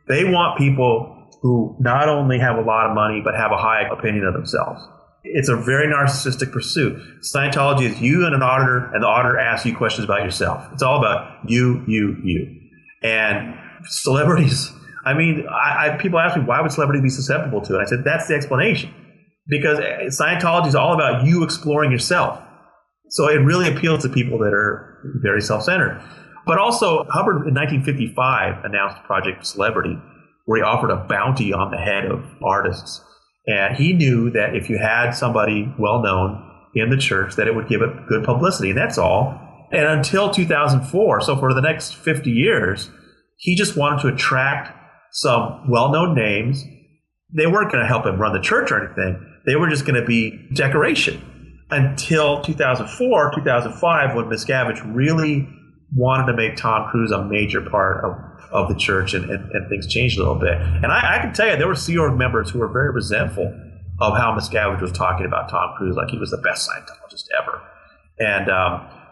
They want people who not only have a lot of money, but have a high opinion of themselves. It's a very narcissistic pursuit. Scientology is you and an auditor, and the auditor asks you questions about yourself. It's all about you. And celebrities, I mean, people ask me, why would celebrities be susceptible to it? I said, that's the explanation. Because Scientology is all about you exploring yourself. So it really appeals to people that are very self-centered. But also, Hubbard in 1955 announced Project Celebrity, where he offered a bounty on the head of artists. And he knew that if you had somebody well-known in the church, that it would give it good publicity, and that's all. And until 2004, so for the next 50 years, he just wanted to attract some well-known names. They weren't going to help him run the church or anything. They were just going to be decoration. Until 2004, 2005, when Miscavige really wanted to make Tom Cruise a major part of the church, and things changed a little bit. And I can tell you, there were Sea Org members who were very resentful of how Miscavige was talking about Tom Cruise like he was the best Scientologist ever. And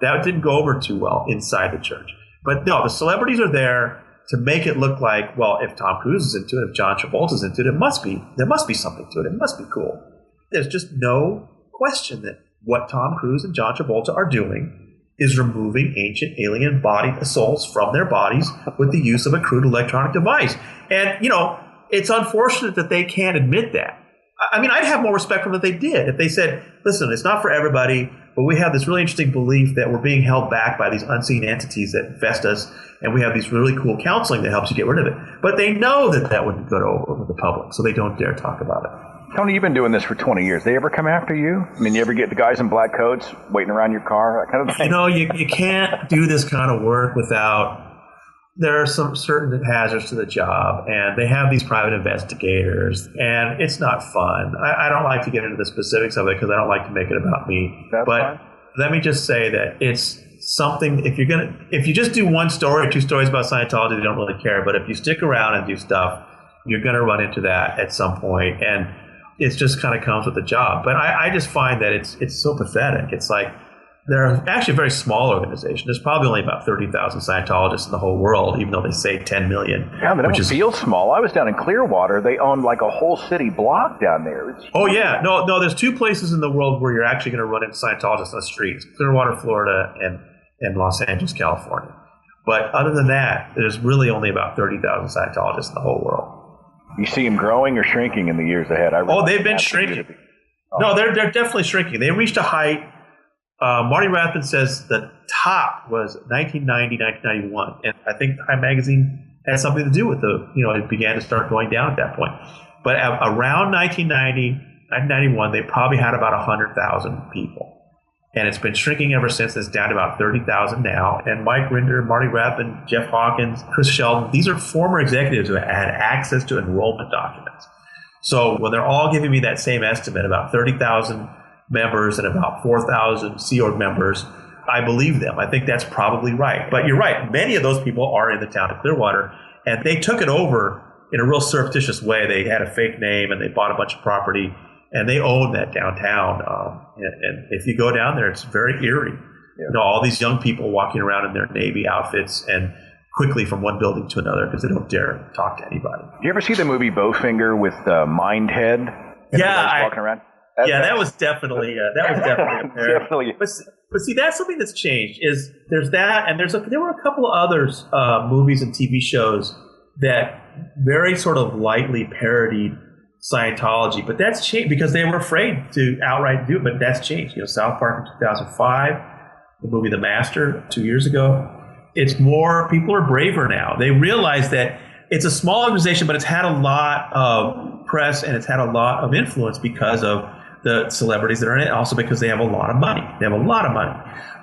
that didn't go over too well inside the church. But no, the celebrities are there to make it look like, well, if Tom Cruise is into it, if John Travolta's into it, there must be something to it. It must be cool. There's just no question that what Tom Cruise and John Travolta are doing is removing ancient alien body souls from their bodies with the use of a crude electronic device. And, you know, it's unfortunate that they can't admit that. I mean, I'd have more respect for them if they did. If they said, listen, it's not for everybody, but we have this really interesting belief that we're being held back by these unseen entities that infest us, and we have these really cool counseling that helps you get rid of it. But they know that that wouldn't go over with the public, so they don't dare talk about it. Tony, you've been doing this for 20 years. They ever come after you? I mean, you ever get the guys in black coats waiting around your car, that kind of thing? You know, you can't do this kind of work without, there are some certain hazards to the job, and they have these private investigators, and it's not fun. I don't like to get into the specifics of it because I don't like to make it about me. That's but fine. Let me just say that it's something, if you just do one story or two stories about Scientology, they don't really care. But if you stick around and do stuff, you're going to run into that at some point, and it just kind of comes with the job. But I just find that it's so pathetic. It's like, they're actually a very small organization. There's probably only about 30,000 Scientologists in the whole world, even though they say 10 million. Yeah, but that don't feel small. I was down in Clearwater. They own like a whole city block down there. Oh, yeah. No, there's two places in the world where you're actually going to run into Scientologists on the streets: Clearwater, Florida, and Los Angeles, California. But other than that, there's really only about 30,000 Scientologists in the whole world. You see them growing or shrinking in the years ahead? They've been shrinking. No, they're definitely shrinking. They reached a height. Marty Rathbun says the top was 1990, 1991. And I think Time Magazine had something to do with it began to start going down at that point. But around 1990, 1991, they probably had about 100,000 people. And it's been shrinking ever since. It's down to about 30,000 now. And Mike Rinder, Marty Rathbun, Jeff Hawkins, Chris Sheldon, these are former executives who had access to enrollment documents. So when they're all giving me that same estimate, about 30,000 members and about 4,000 Sea Org members, I believe them. I think that's probably right. But you're right. Many of those people are in the town of Clearwater, and they took it over in a real surreptitious way. They had a fake name, and they bought a bunch of property, and they own that downtown. And if you go down there, it's very eerie. Yeah. All these young people walking around in their Navy outfits and quickly from one building to another because they don't dare talk to anybody. Do you ever see the movie Bowfinger with Mindhead? Yeah, walking around. That was definitely definitely. But see, that's something that's changed. Is there's that, and there were a couple of others, movies and TV shows that very sort of lightly parodied Scientology, but that's changed because they were afraid to outright do it. But that's changed. South Park in 2005, the movie The Master 2 years ago. It's more, people are braver now. They realize that it's a small organization, but it's had a lot of press and it's had a lot of influence because of the celebrities that are in it, also because they have a lot of money. They have a lot of money.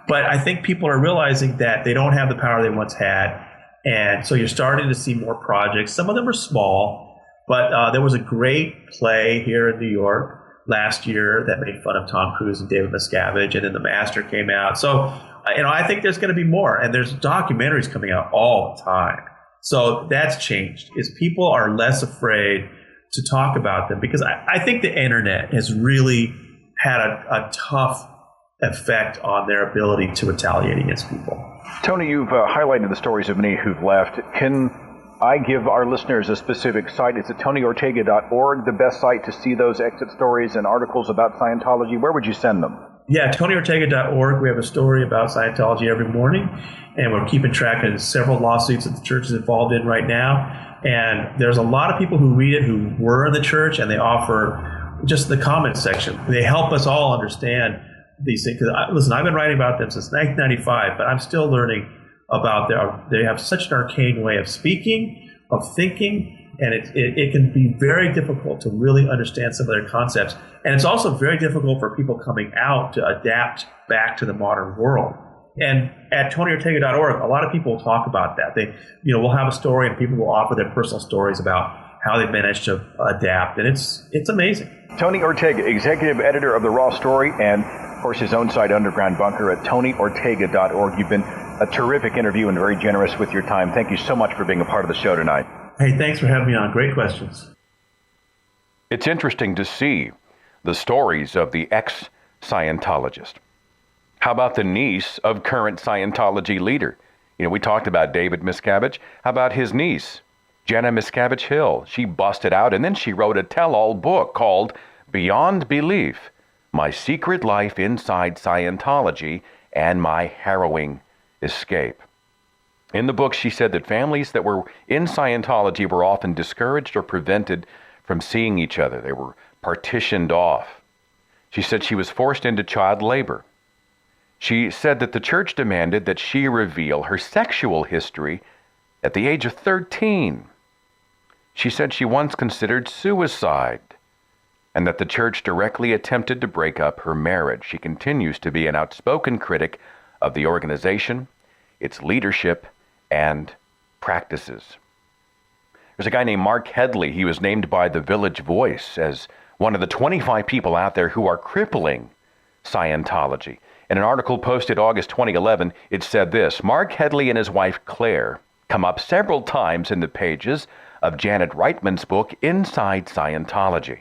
But I think people are realizing that they don't have the power they once had. And so you're starting to see more projects. Some of them are small, but there was a great play here in New York last year that made fun of Tom Cruise and David Miscavige, and then The Master came out. So, I think there's going to be more, and there's documentaries coming out all the time. So that's changed, is people are less afraid to talk about them, because I think the internet has really had a tough effect on their ability to retaliate against people. Tony, you've highlighted the stories of many who've left. Can I give our listeners a specific site? It's at TonyOrtega.org, the best site to see those exit stories and articles about Scientology. Where would you send them? Yeah, TonyOrtega.org. We have a story about Scientology every morning, and we're keeping track of several lawsuits that the church is involved in right now. And there's a lot of people who read it who were in the church, and they offer just the comment section. They help us all understand these things. Because listen, I've been writing about them since 1995, but I'm still learning about they have such an arcane way of speaking, of thinking, and it can be very difficult to really understand some of their concepts. And it's also very difficult for people coming out to adapt back to the modern world. And at TonyOrtega.org, a lot of people talk about that. We'll have a story, and people will offer their personal stories about how they've managed to adapt, and it's amazing. Tony Ortega, executive editor of The Raw Story, and of course his own site, Underground Bunker, at TonyOrtega.org. You've been a terrific interview and very generous with your time. Thank you so much for being a part of the show tonight. Hey, thanks for having me on. Great questions. It's interesting to see the stories of the ex-Scientologist. How about the niece of current Scientology leader? We talked about David Miscavige. How about his niece, Jenna Miscavige Hill? She busted out, and then she wrote a tell-all book called Beyond Belief, My Secret Life Inside Scientology and My Harrowing Escape. In the book, she said that families that were in Scientology were often discouraged or prevented from seeing each other. They were partitioned off. She said she was forced into child labor. She said that the church demanded that she reveal her sexual history at the age of 13. She said she once considered suicide, and that the church directly attempted to break up her marriage. She continues to be an outspoken critic of the organization, its leadership, and practices. There's a guy named Mark Headley. He was named by the Village Voice as one of the 25 people out there who are crippling Scientology. In an article posted August 2011, it said this: Mark Headley and his wife Claire come up several times in the pages of Janet Reitman's book, Inside Scientology.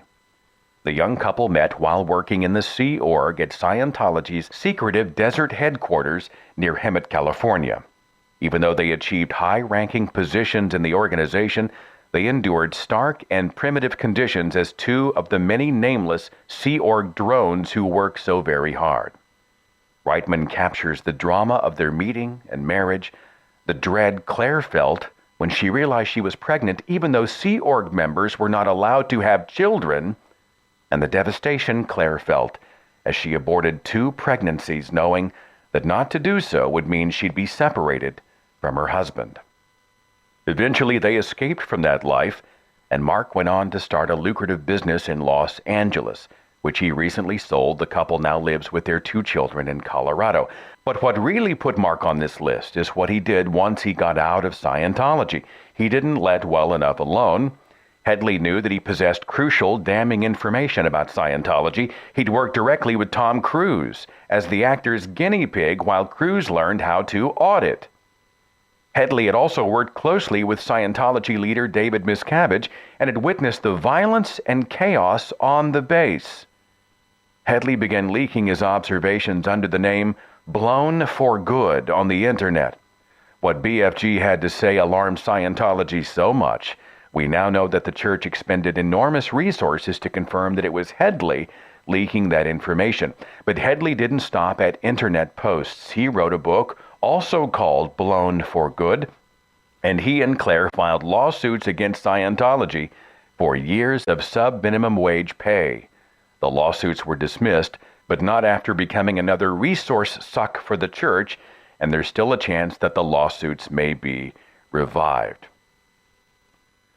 The young couple met while working in the Sea Org at Scientology's secretive desert headquarters near Hemet, California. Even though they achieved high-ranking positions in the organization, they endured stark and primitive conditions as two of the many nameless Sea Org drones who work so very hard. Reitman captures the drama of their meeting and marriage, the dread Claire felt when she realized she was pregnant, even though Sea Org members were not allowed to have children, and the devastation Claire felt as she aborted 2 pregnancies, knowing that not to do so would mean she'd be separated from her husband. Eventually, they escaped from that life, and Mark went on to start a lucrative business in Los Angeles, which he recently sold. The couple now lives with their 2 children in Colorado. But what really put Mark on this list is what he did once he got out of Scientology. He didn't let well enough alone. Headley knew that he possessed crucial, damning information about Scientology. He'd worked directly with Tom Cruise as the actor's guinea pig while Cruise learned how to audit. Headley had also worked closely with Scientology leader David Miscavige and had witnessed the violence and chaos on the base. Headley began leaking his observations under the name Blown for Good on the internet. What BFG had to say alarmed Scientology so much, we now know that the church expended enormous resources to confirm that it was Headley leaking that information. But Headley didn't stop at internet posts. He wrote a book also called Blown for Good, and he and Claire filed lawsuits against Scientology for years of sub-minimum wage pay. The lawsuits were dismissed, but not after becoming another resource suck for the church, and there's still a chance that the lawsuits may be revived.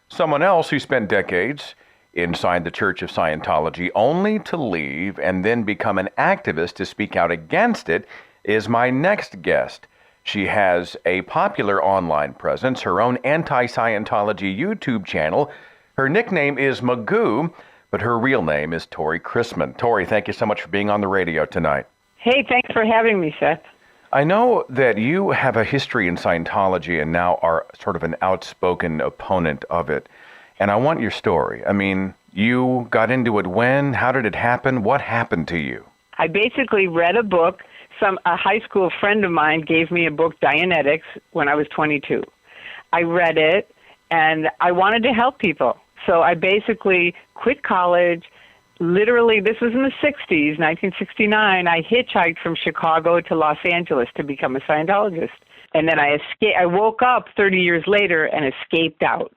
Someone else who spent decades inside the Church of Scientology only to leave and then become an activist to speak out against it is my next guest. She has a popular online presence, her own anti-Scientology YouTube channel. Her nickname is Magoo, but her real name is Tori Chrisman. Tori, thank you so much for being on the radio tonight. Hey, thanks for having me, Seth. I know that you have a history in Scientology and now are sort of an outspoken opponent of it. And I want your story. I mean, you got into it when? How did it happen? What happened to you? I basically read a book. A high school friend of mine gave me a book, Dianetics, when I was 22. I read it, and I wanted to help people. So I basically quit college. Literally, this was in the 60s, 1969. I hitchhiked from Chicago to Los Angeles to become a Scientologist. And then I woke up 30 years later and escaped out.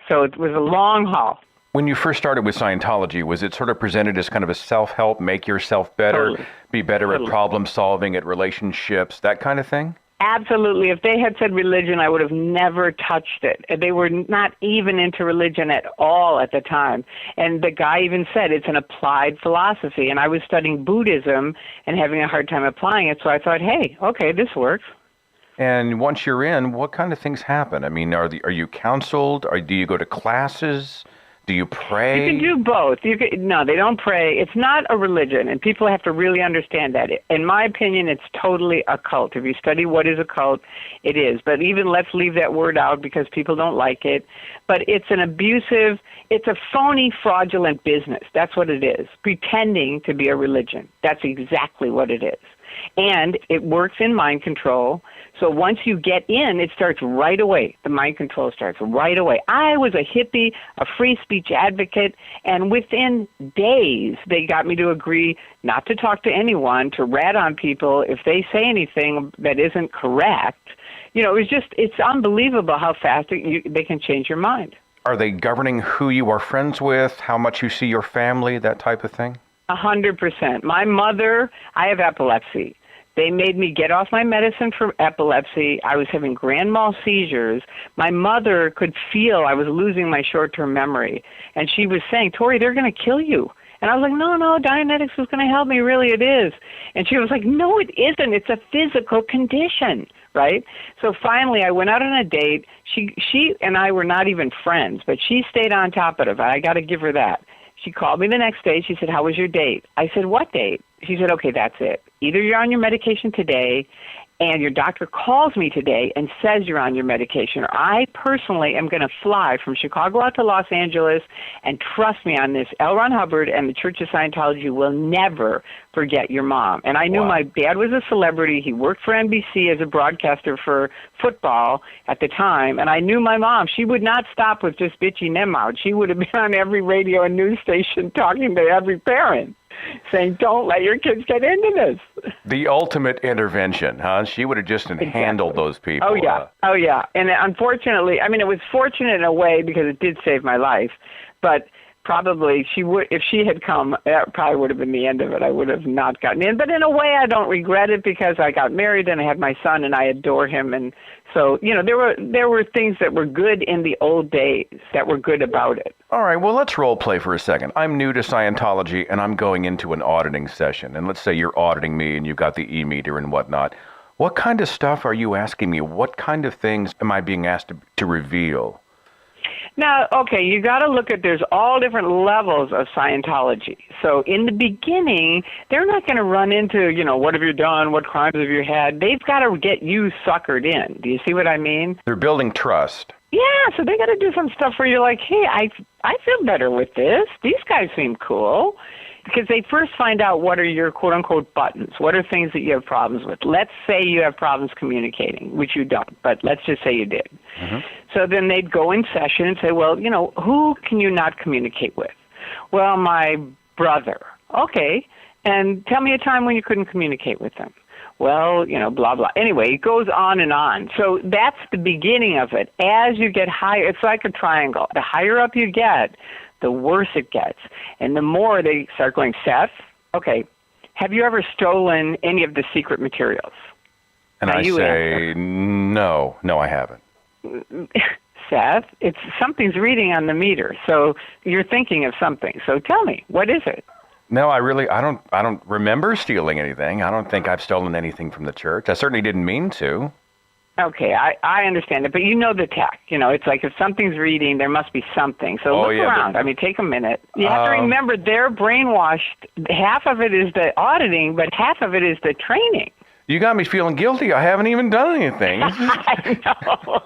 So it was a long haul. When you first started with Scientology, was it sort of presented as kind of a self-help, make yourself better, Totally. be better at problem solving, at relationships, that kind of thing? Absolutely. If they had said religion, I would have never touched it. They were not even into religion at all at the time. And the guy even said it's an applied philosophy. And I was studying Buddhism and having a hard time applying it. So I thought, hey, okay, this works. And once you're in, what kind of things happen? I mean, are you counseled? Or do you go to classes? Do you pray? You can do both. No, they don't pray. It's not a religion, and people have to really understand that. In my opinion, it's totally a cult. If you study what is a cult, it is. But even let's leave that word out because people don't like it. But it's an abusive, it's a phony, fraudulent business. That's what it is, pretending to be a religion. That's exactly what it is. And it works in mind control. So once you get in, it starts right away. The mind control starts right away. I was a hippie, a free speech advocate, and within days, they got me to agree not to talk to anyone, to rat on people if they say anything that isn't correct. You know, it's unbelievable how fast they can change your mind. Are they governing who you are friends with, how much you see your family, that type of thing? 100%. My mother, I have epilepsy. They made me get off my medicine for epilepsy. I was having grand mal seizures. My mother could feel I was losing my short-term memory. And she was saying, Tori, they're going to kill you. And I was like, no, Dianetics was going to help me. Really, it is. And she was like, no, it isn't. It's a physical condition, right? So finally, I went out on a date. She and I were not even friends, but she stayed on top of it. I got to give her that. She called me the next day. She said, how was your date? I said, what date? She said, okay, that's it. Either you're on your medication today and your doctor calls me today and says you're on your medication, or I personally am going to fly from Chicago out to Los Angeles, and trust me on this, L. Ron Hubbard and the Church of Scientology will never forget your mom. And I knew my dad was a celebrity. He worked for NBC as a broadcaster for football at the time, and I knew my mom. She would not stop with just bitching them out. She would have been on every radio and news station talking to every parent, saying, don't let your kids get into this. The ultimate intervention, huh? She would have just handled those people. Oh, yeah. And unfortunately, I mean, it was fortunate in a way because it did save my life. But probably she would, if she had come, that probably would have been the end of it. I would have not gotten in. But in a way, I don't regret it because I got married and I had my son and I adore him. And so, you know, there were things that were good in the old days that were good about it. All right, well, let's role play for a second. I'm new to Scientology and I'm going into an auditing session. And let's say you're auditing me and you've got the e-meter and whatnot. What kind of stuff are you asking me? What kind of things am I being asked to reveal? Now, okay, you got to look at, there's all different levels of Scientology. So in the beginning, they're not going to run into, you know, what have you done? What crimes have you had? They've got to get you suckered in. Do you see what I mean? They're building trust. Yeah, so they got to do some stuff where you're like, hey, I feel better with this. These guys seem cool. Because they first find out what are your quote-unquote buttons. What are things that you have problems with? Let's say you have problems communicating, which you don't, but let's just say you did. Mm-hmm. So then they'd go in session and say, well, you know, who can you not communicate with? Well, my brother. Okay, and tell me a time when you couldn't communicate with them. Well, you know, blah, blah. Anyway, it goes on and on. So that's the beginning of it. As you get higher, it's like a triangle. The higher up you get, the worse it gets. And the more they start going, Seth, okay, have you ever stolen any of the secret materials? And now I say, no, I haven't. Seth, it's something's reading on the meter. So you're thinking of something. So tell me, what is it? No, I don't remember stealing anything. I don't think I've stolen anything from the church. I certainly didn't mean to. Okay, I understand it, but you know the tech. You know, it's like if something's reading, there must be something. So look around. I mean, take a minute. You have to remember they're brainwashed. Half of it is the auditing, but half of it is the training. You got me feeling guilty. I haven't even done anything. I know.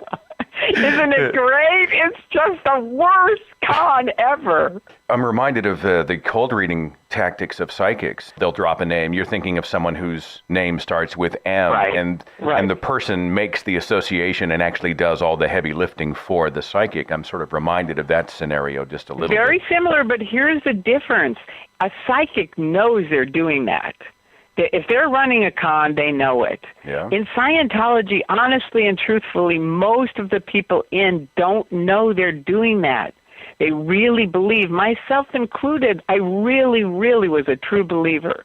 Isn't it great? It's just the worst con ever. I'm reminded of the cold reading tactics of psychics. They'll drop a name. You're thinking of someone whose name starts with M, and the person makes the association and actually does all the heavy lifting for the psychic. I'm sort of reminded of that scenario just a little bit. Very similar, but here's the difference. A psychic knows they're doing that. If they're running a con, they know it. Yeah. In Scientology, honestly and truthfully, most of the people in don't know they're doing that. They really believe, myself included, I really, really was a true believer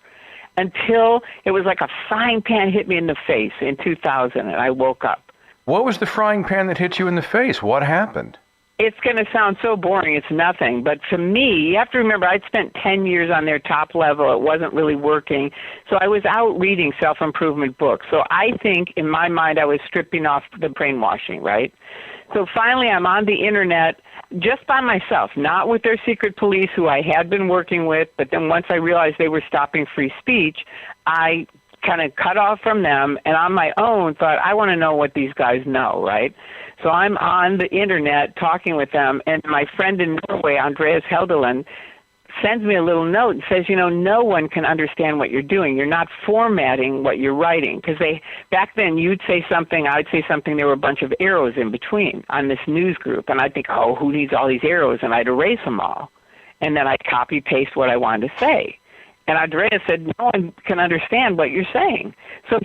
until it was like a frying pan hit me in the face in 2000 and I woke up. What was the frying pan that hit you in the face? What happened? It's going to sound so boring, it's nothing. But to me, you have to remember, I'd spent 10 years on their top level. It wasn't really working. So I was out reading self-improvement books. So I think, in my mind, I was stripping off the brainwashing, right? So finally, I'm on the Internet just by myself, not with their secret police who I had been working with. But then once I realized they were stopping free speech, I kind of cut off from them and on my own thought, I want to know what these guys know, right? So I'm on the Internet talking with them, and my friend in Norway, Andreas Heldeland, sends me a little note and says, you know, no one can understand what you're doing. You're not formatting what you're writing. Because back then you'd say something, I'd say something, there were a bunch of arrows in between on this news group. And I'd think, oh, who needs all these arrows? And I'd erase them all. And then I'd copy-paste what I wanted to say. And Andreas said, no one can understand what you're saying. So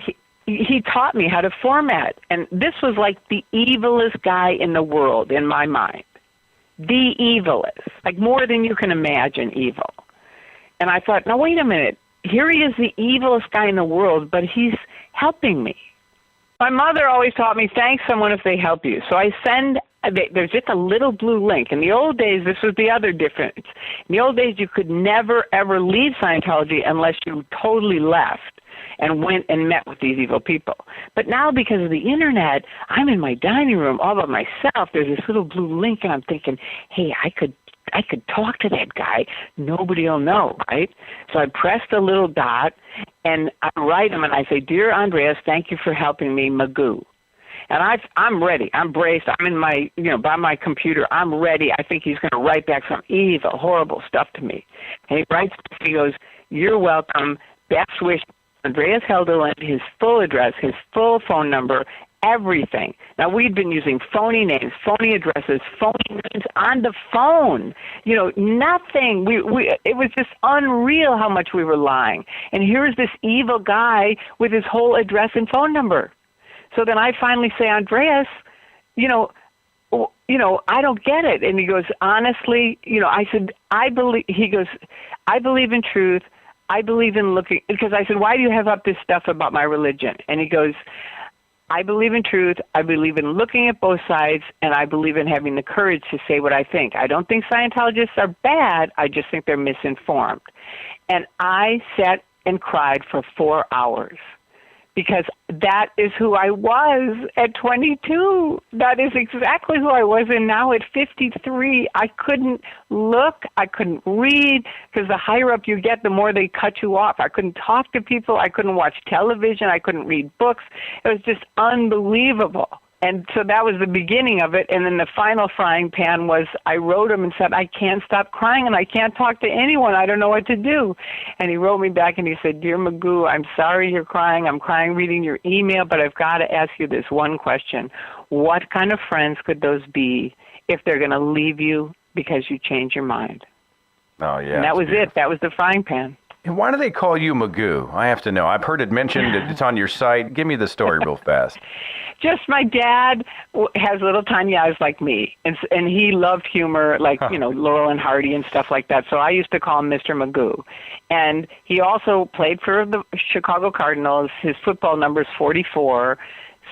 he taught me how to format. And this was like the evilest guy in the world in my mind. The evilest. Like more than you can imagine evil. And I thought, no, wait a minute. Here he is, the evilest guy in the world, but he's helping me. My mother always taught me, thank someone if they help you. So I there's just a little blue link. In the old days, this was the other difference. In the old days, you could never, ever leave Scientology unless you totally left and went and met with these evil people. But now, because of the Internet, I'm in my dining room all by myself. There's this little blue link, and I'm thinking, hey, I could talk to that guy. Nobody will know, right? So I press the little dot, and I write him, and I say, Dear Andreas, thank you for helping me, Magoo. And I'm ready. I'm braced. I'm in my, by my computer. I'm ready. I think he's going to write back some evil, horrible stuff to me. And he writes, he goes, you're welcome. Best wish, Andreas Helderland, his full address, his full phone number, everything. Now, we'd been using phony names, phony addresses, phony names on the phone. Nothing. It was just unreal how much we were lying. And here's this evil guy with his whole address and phone number. So then I finally say, Andreas, I don't get it. And he goes, honestly, I said, he goes, I believe in truth. I believe in looking, because I said, why do you have up this stuff about my religion? And he goes, I believe in truth. I believe in looking at both sides, and I believe in having the courage to say what I think. I don't think Scientologists are bad. I just think they're misinformed. And I sat and cried for 4 hours. Because that is who I was at 22. That is exactly who I was. And now at 53, I couldn't look. I couldn't read. Because the higher up you get, the more they cut you off. I couldn't talk to people. I couldn't watch television. I couldn't read books. It was just unbelievable. And so that was the beginning of it. And then the final frying pan was I wrote him and said, I can't stop crying and I can't talk to anyone. I don't know what to do. And he wrote me back and he said, Dear Magoo, I'm sorry you're crying. I'm crying reading your email, but I've got to ask you this one question. What kind of friends could those be if they're going to leave you because you change your mind? Oh, yeah. And that was it. That was the frying pan. And why do they call you Magoo? I have to know. I've heard it mentioned. It's on your site. Give me the story real fast. Just my dad has little tiny eyes like me, and he loved humor, like, Laurel and Hardy and stuff like that. So I used to call him Mr. Magoo. And he also played for the Chicago Cardinals. His football number is 44.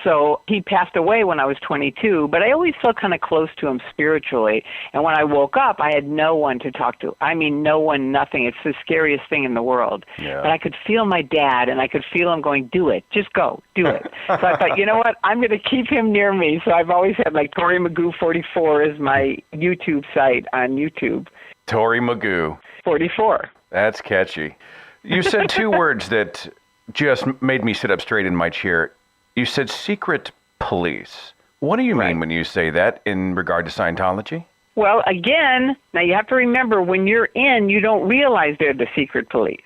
So he passed away when I was 22, but I always felt kind of close to him spiritually. And when I woke up, I had no one to talk to. I mean, no one, nothing. It's the scariest thing in the world. Yeah. But I could feel my dad, and I could feel him going, do it. Just go. Do it. So I thought, you know what? I'm going to keep him near me. So I've always had, like, Tori Magoo 44 is my YouTube site on YouTube. Tori Magoo 44. That's catchy. You said two words that just made me sit up straight in my chair. You said secret police. What do you mean when you say that in regard to Scientology? Well, again, now you have to remember, when you're in, you don't realize they're the secret police.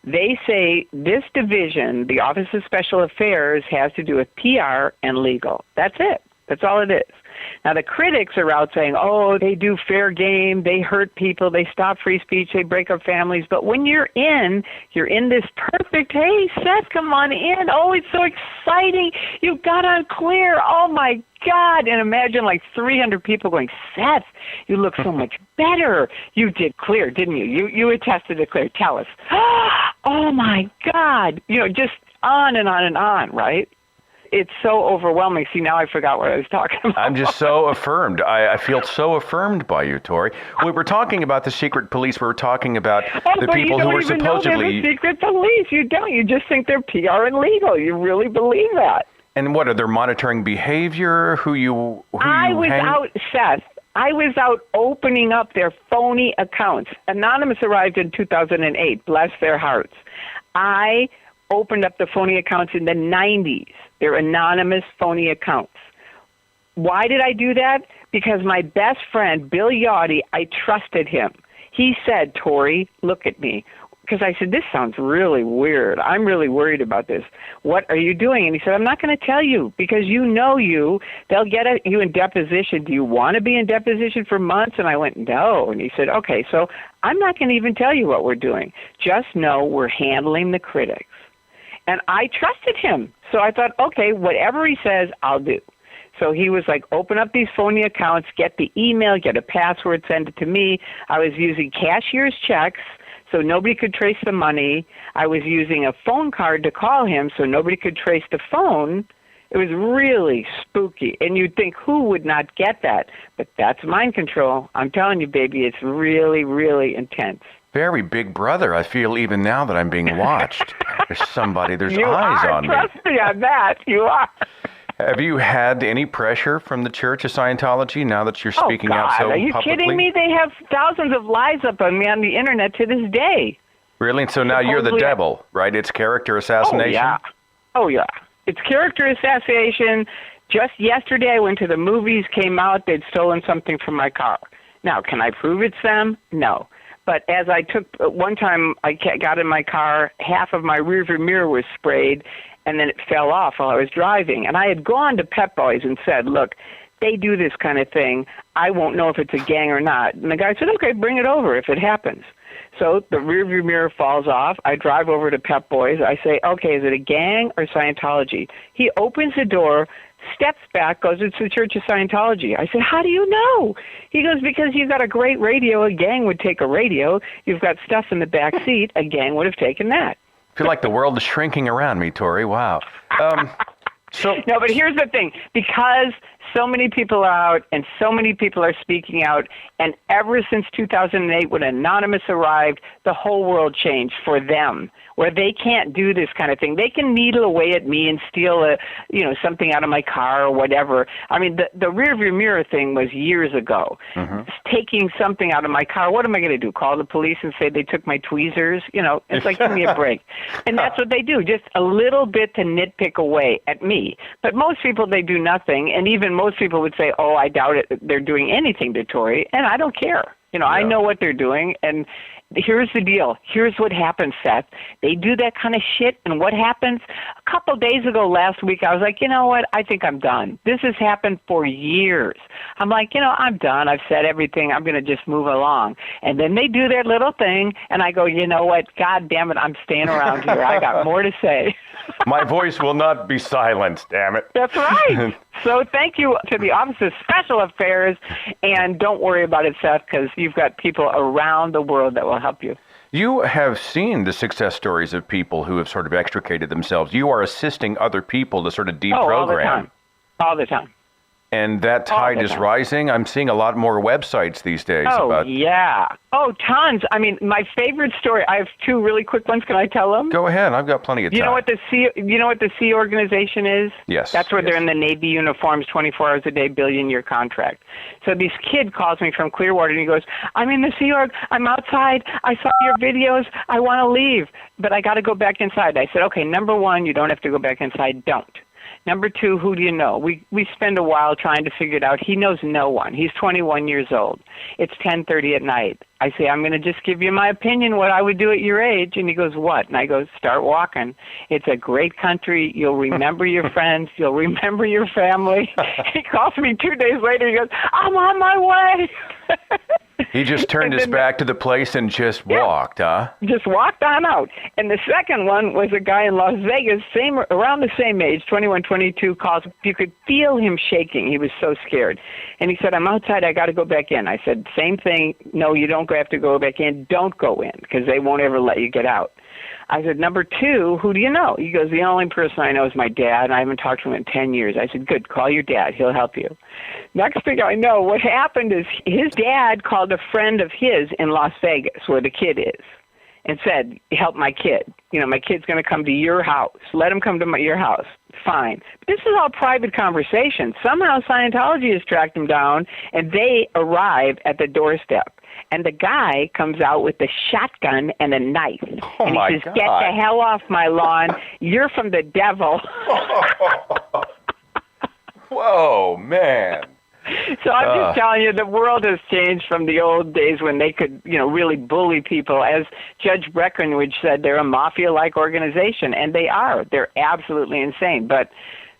They say this division, the Office of Special Affairs, has to do with PR and legal. That's it. That's all it is. Now, the critics are out saying, oh, they do fair game, they hurt people, they stop free speech, they break up families. But when you're in this perfect, hey, Seth, come on in. Oh, it's so exciting. You got on clear. Oh, my God. And imagine like 300 people going, Seth, you look so much better. You did clear, didn't you? You attested to clear. Tell us. Oh, my God. You know, just on and on and on, right? It's so overwhelming. See, now I forgot what I was talking about. I'm just so affirmed. I feel so affirmed by you, Tori. We were talking about the secret police. We were talking about the people who were supposedly... You don't even know they're the secret police. You don't. You just think they're PR and legal. You really believe that. And what, are they monitoring behavior? I was out opening up their phony accounts. Anonymous arrived in 2008. Bless their hearts. I opened up the phony accounts in the 90s. They're anonymous phony accounts. Why did I do that? Because my best friend, Bill Yachty, I trusted him. He said, Tori, look at me. Because I said, this sounds really weird. I'm really worried about this. What are you doing? And he said, I'm not going to tell you because they'll get you in deposition. Do you want to be in deposition for months? And I went, no. And he said, okay, so I'm not going to even tell you what we're doing. Just know we're handling the critics. And I trusted him. So I thought, okay, whatever he says, I'll do. So he was like, open up these phony accounts, get the email, get a password, send it to me. I was using cashier's checks so nobody could trace the money. I was using a phone card to call him so nobody could trace the phone. It was really spooky. And you'd think, who would not get that? But that's mind control. I'm telling you, baby, it's really, really intense. Very Big Brother. I feel even now that I'm being watched. There's eyes on me. Trust me on that. You are. Have you had any pressure from the Church of Scientology now that you're speaking out so publicly? Are you kidding me? They have thousands of lies up on me on the internet to this day. Really? And so now you're the devil, right? It's character assassination? Oh, yeah. It's character assassination. Just yesterday I went to the movies, came out, they'd stolen something from my car. Now, can I prove it's them? No. But as I one time I got in my car, half of my rearview mirror was sprayed, and then it fell off while I was driving. And I had gone to Pep Boys and said, look, they do this kind of thing. I won't know if it's a gang or not. And the guy said, okay, bring it over if it happens. So the rearview mirror falls off. I drive over to Pep Boys. I say, okay, is it a gang or Scientology? He opens the door, steps back, goes, it's the Church of Scientology. I said, how do you know? He goes, because you've got a great radio. A gang would take a radio. You've got stuff in the back seat. A gang would have taken that. I feel like the world is shrinking around me, Tori. Wow. No, but here's the thing. Because so many people are out and so many people are speaking out, and ever since 2008 when Anonymous arrived, the whole world changed for them, where they can't do this kind of thing. They can needle away at me and steal something out of my car or whatever. I mean, the rearview mirror thing was years ago. Mm-hmm. Taking something out of my car, what am I going to do? Call the police and say they took my tweezers? It's like, give me a break. And that's what they do, just a little bit to nitpick away at me. But most people, they do nothing, and even most people would say, oh, I doubt it. They're doing anything to Tori, and I don't care. I know what they're doing, and here's the deal. Here's what happens, Seth. They do that kind of shit, and what happens? A couple days ago last week, I was like, you know what? I think I'm done. This has happened for years. I'm like, I'm done. I've said everything. I'm going to just move along. And then they do their little thing, and I go, you know what? God damn it, I'm staying around here. I got more to say. My voice will not be silenced, damn it. That's right. So thank you to the Office of Special Affairs, and don't worry about it, Seth, because you've got people around the world that will help you. You have seen the success stories of people who have sort of extricated themselves. You are assisting other people to sort of deprogram. All the time. All the time. And that tide is rising. I'm seeing a lot more websites these days. Yeah. Oh, tons. I mean, my favorite story. I have two really quick ones. Can I tell them? Go ahead. I've got plenty of time. You know what the C organization is? Yes. That's where they're in the Navy uniforms, 24 hours a day, billion-year contract. So this kid calls me from Clearwater and he goes, "I'm in the Sea Org. I'm outside. I saw your videos. I want to leave, but I got to go back inside." I said, "Okay, number one, you don't have to go back inside. Don't. Number two, who do you know?" We spend a while trying to figure it out. He knows no one. He's 21 years old. It's 10:30 at night. I say, "I'm going to just give you my opinion, what I would do at your age." And he goes, "What?" And I go, "Start walking. It's a great country. You'll remember your friends. You'll remember your family." He calls me 2 days later. He goes, "I'm on my way." He just turned his back to the place and just walked, huh? Just walked on out. And the second one was a guy in Las Vegas, around the same age, 21, 22, calls. You could feel him shaking. He was so scared. And he said, "I'm outside. I got to go back in." I said, "Same thing. No, you don't have to go back in. Don't go in because they won't ever let you get out." I said, "Number two, who do you know?" He goes, "The only person I know is my dad, and I haven't talked to him in 10 years. I said, "Good, call your dad. He'll help you." Next thing I know, what happened is his dad called a friend of his in Las Vegas, where the kid is, and said, "Help my kid. You know, my kid's going to come to your house. Let him come to your house." Fine. But this is all private conversation. Somehow Scientology has tracked him down, and they arrive at the doorstep. And the guy comes out with a shotgun and a knife. Oh, and he says, God. "Get the hell off my lawn. You're from the devil." Whoa, man. So I'm just telling you, the world has changed from the old days when they could, really bully people. As Judge Breckenridge said, they're a mafia-like organization, and they are. They're absolutely insane. But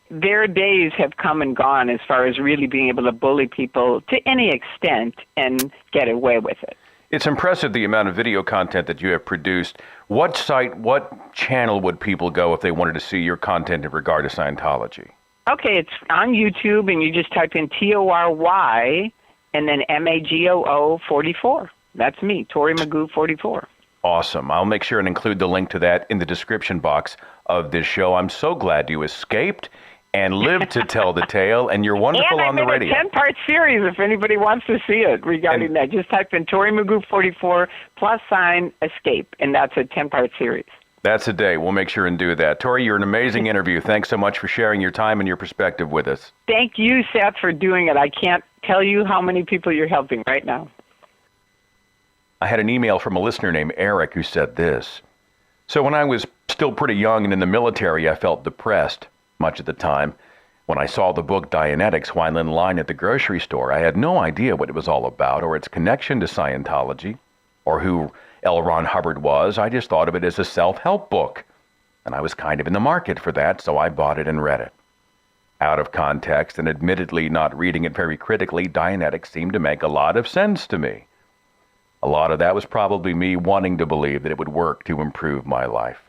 their days have come and gone as far as really being able to bully people to any extent and get away with it. It's impressive the amount of video content that you have produced. What site, what channel would people go if they wanted to see your content in regard to Scientology? Okay, it's on YouTube, and you just type in TORY and then MAGOO 44. That's me, Tori Magoo 44. Awesome. I'll make sure and include the link to that in the description box of this show. I'm so glad you escaped and lived to tell the tale, and you're wonderful on the radio. And I made a 10-part series if anybody wants to see it regarding that. Just type in Tori Magoo 44 + escape, and that's a 10-part series. That's a day. We'll make sure and do that. Tori, you're an amazing interview. Thanks so much for sharing your time and your perspective with us. Thank you, Seth, for doing it. I can't tell you how many people you're helping right now. I had an email from a listener named Eric who said this. "So when I was still pretty young and in the military, I felt depressed much of the time. When I saw the book Dianetics while in line at the grocery store, I had no idea what it was all about or its connection to Scientology or who L. Ron Hubbard was. I just thought of it as a self-help book. And I was kind of in the market for that, so I bought it and read it. Out of context and admittedly not reading it very critically, Dianetics seemed to make a lot of sense to me. A lot of that was probably me wanting to believe that it would work to improve my life.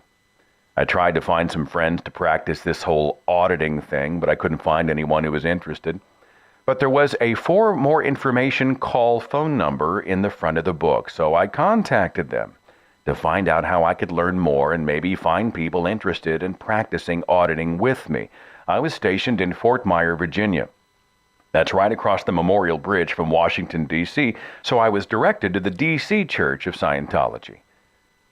I tried to find some friends to practice this whole auditing thing, but I couldn't find anyone who was interested. But there was a for more information call phone number in the front of the book, so I contacted them to find out how I could learn more and maybe find people interested in practicing auditing with me. I was stationed in Fort Myer, Virginia. That's right across the Memorial Bridge from Washington, D.C., so I was directed to the D.C. Church of Scientology.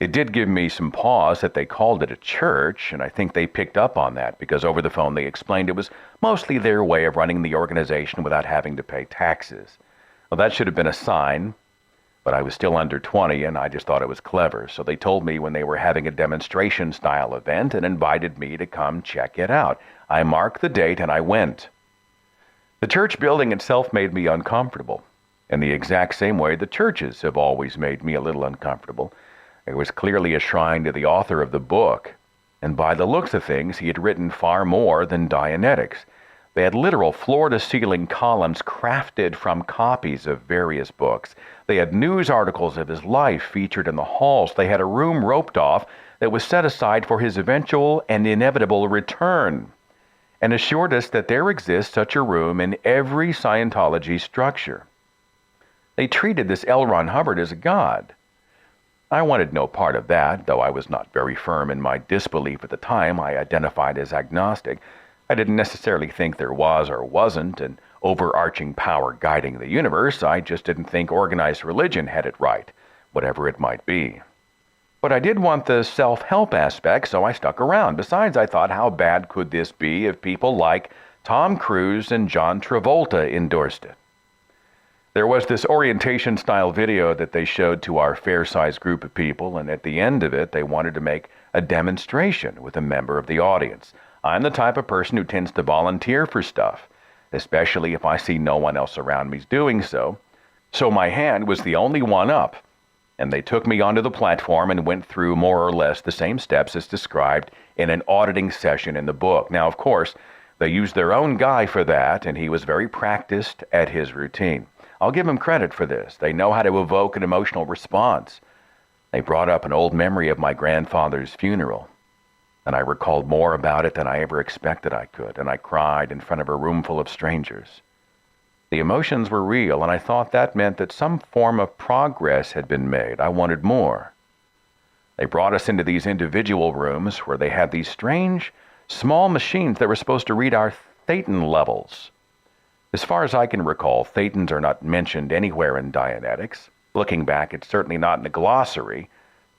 It did give me some pause that they called it a church, and I think they picked up on that because over the phone they explained it was mostly their way of running the organization without having to pay taxes. Well, that should have been a sign, but I was still under 20 and I just thought it was clever. So they told me when they were having a demonstration-style event and invited me to come check it out. I marked the date and I went. The church building itself made me uncomfortable, in the exact same way the churches have always made me a little uncomfortable. It was clearly a shrine to the author of the book, and by the looks of things, he had written far more than Dianetics. They had literal floor-to-ceiling columns crafted from copies of various books. They had news articles of his life featured in the halls. They had a room roped off that was set aside for his eventual and inevitable return, and assured us that there exists such a room in every Scientology structure. They treated this L. Ron Hubbard as a god. I wanted no part of that, though I was not very firm in my disbelief at the time. I identified as agnostic. I didn't necessarily think there was or wasn't an overarching power guiding the universe. I just didn't think organized religion had it right, whatever it might be. But I did want the self-help aspect, so I stuck around. Besides, I thought, how bad could this be if people like Tom Cruise and John Travolta endorsed it? There was this orientation-style video that they showed to our fair-sized group of people, and at the end of it, they wanted to make a demonstration with a member of the audience. I'm the type of person who tends to volunteer for stuff, especially if I see no one else around me doing so. So my hand was the only one up, and they took me onto the platform and went through more or less the same steps as described in an auditing session in the book. Now, of course, they used their own guy for that, and he was very practiced at his routine. I'll give them credit for this. They know how to evoke an emotional response. They brought up an old memory of my grandfather's funeral, and I recalled more about it than I ever expected I could, and I cried in front of a room full of strangers. The emotions were real, and I thought that meant that some form of progress had been made. I wanted more. They brought us into these individual rooms where they had these strange, small machines that were supposed to read our thetan levels. As far as I can recall, thetans are not mentioned anywhere in Dianetics. Looking back, it's certainly not in the glossary.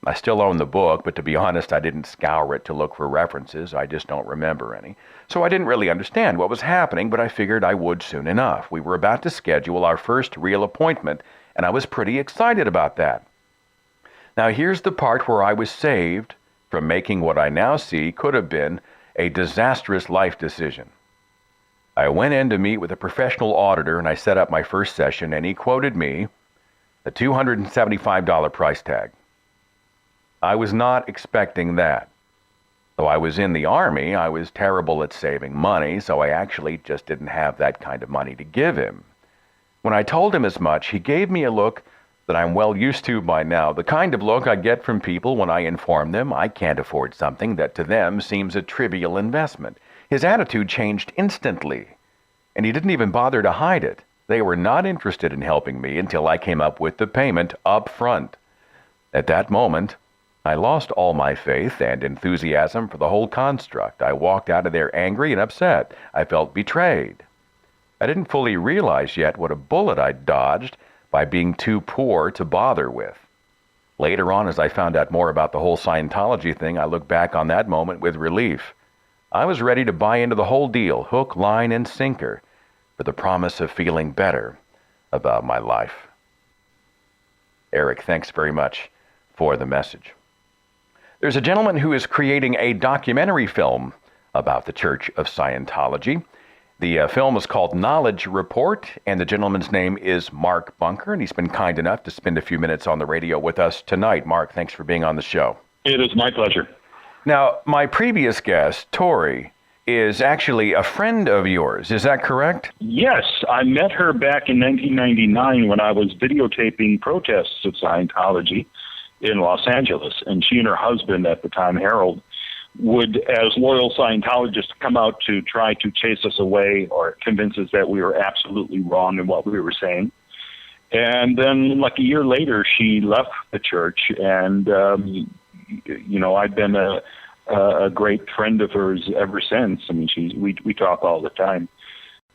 I still own the book, but to be honest, I didn't scour it to look for references. I just don't remember any. So I didn't really understand what was happening, but I figured I would soon enough. We were about to schedule our first real appointment, and I was pretty excited about that. Now here's the part where I was saved from making what I now see could have been a disastrous life decision. I went in to meet with a professional auditor, and I set up my first session, and he quoted me a $275 price tag. I was not expecting that. Though I was in the Army, I was terrible at saving money, so I actually just didn't have that kind of money to give him. When I told him as much, he gave me a look that I'm well used to by now, the kind of look I get from people when I inform them I can't afford something that to them seems a trivial investment. His attitude changed instantly, and he didn't even bother to hide it. They were not interested in helping me until I came up with the payment up front. At that moment, I lost all my faith and enthusiasm for the whole construct. I walked out of there angry and upset. I felt betrayed. I didn't fully realize yet what a bullet I'd dodged by being too poor to bother with. Later on, as I found out more about the whole Scientology thing, I look back on that moment with relief. I was ready to buy into the whole deal, hook, line, and sinker, for the promise of feeling better about my life. Eric, thanks very much for the message. There's a gentleman who is creating a documentary film about the Church of Scientology. The film is called Knowledge Report, and the gentleman's name is Mark Bunker, and he's been kind enough to spend a few minutes on the radio with us tonight. Mark, thanks for being on the show. It is my pleasure. Now, my previous guest, Tori, is actually a friend of yours. Is that correct? Yes, I met her back in 1999 when I was videotaping protests of Scientology in Los Angeles, and she and her husband at the time, Harold, would, as loyal Scientologists, come out to try to chase us away or convince us that we were absolutely wrong in what we were saying. And then, like a year later, she left the church, and I've been a great friend of hers ever since. I mean, we talk all the time.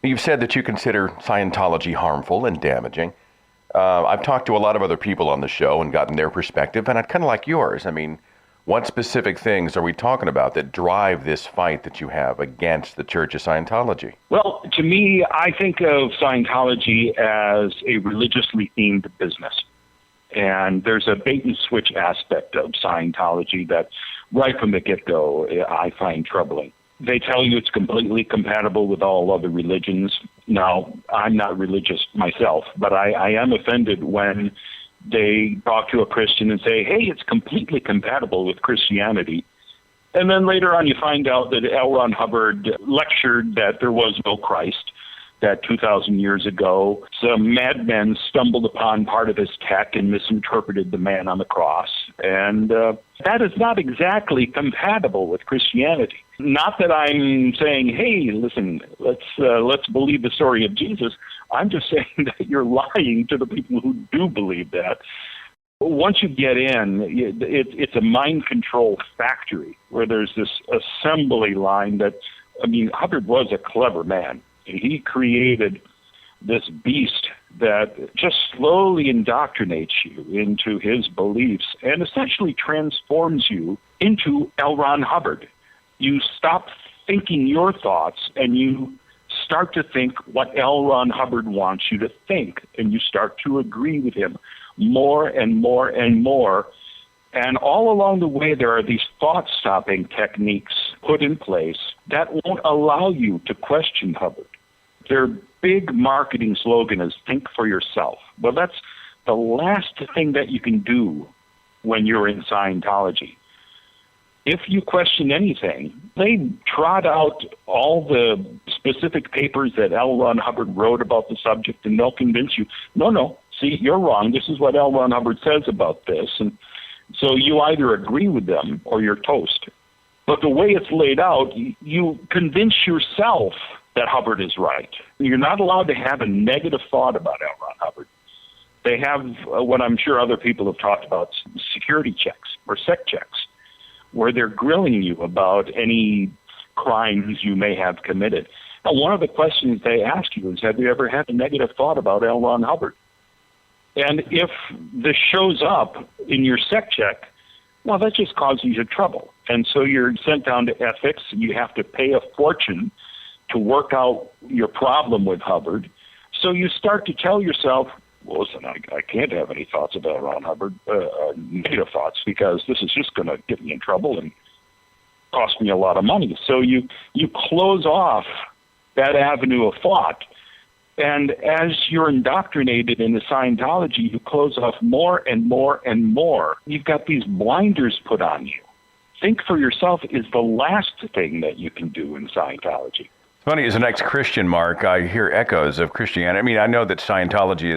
You've said that you consider Scientology harmful and damaging. I've talked to a lot of other people on the show and gotten their perspective, and I'd kind of like yours. I mean, what specific things are we talking about that drive this fight that you have against the Church of Scientology? Well, to me, I think of Scientology as a religiously themed business. And there's a bait-and-switch aspect of Scientology that, right from the get-go, I find troubling. They tell you it's completely compatible with all other religions. Now, I'm not religious myself, but I am offended when they talk to a Christian and say, hey, it's completely compatible with Christianity. And then later on you find out that L. Ron Hubbard lectured that there was no Christ, that 2,000 years ago some madmen stumbled upon part of his tech and misinterpreted the man on the cross. And that is not exactly compatible with Christianity. Not that I'm saying, hey, listen, let's believe the story of Jesus. I'm just saying that you're lying to the people who do believe that. Once you get in, it's a mind control factory where there's this assembly line that, I mean, Hubbard was a clever man. He created this beast that just slowly indoctrinates you into his beliefs and essentially transforms you into L. Ron Hubbard. You stop thinking your thoughts and you start to think what L. Ron Hubbard wants you to think, and you start to agree with him more and more and more. And all along the way, there are these thought-stopping techniques put in place that won't allow you to question Hubbard. Their big marketing slogan is think for yourself. Well, that's the last thing that you can do when you're in Scientology. If you question anything, they trot out all the specific papers that L. Ron Hubbard wrote about the subject, and they'll convince you, no, see, you're wrong. This is what L. Ron Hubbard says about this. And so you either agree with them or you're toast. But the way it's laid out, you convince yourself that Hubbard is right. You're not allowed to have a negative thought about L. Ron Hubbard. They have what I'm sure other people have talked about, security checks or sec checks, where they're grilling you about any crimes you may have committed. Now, one of the questions they ask you is, have you ever had a negative thought about L. Ron Hubbard? And if this shows up in your sec check, well, that just causes you trouble. And so you're sent down to ethics, and you have to pay a fortune to work out your problem with Hubbard. So you start to tell yourself, well, listen, I can't have any thoughts about Ron Hubbard, negative thoughts, because this is just going to get me in trouble and cost me a lot of money. So you close off that avenue of thought. And as you're indoctrinated into Scientology, you close off more and more and more. You've got these blinders put on you. Think for yourself is the last thing that you can do in Scientology. It's funny, as an ex-Christian, Mark, I hear echoes of Christianity. I mean, I know that Scientology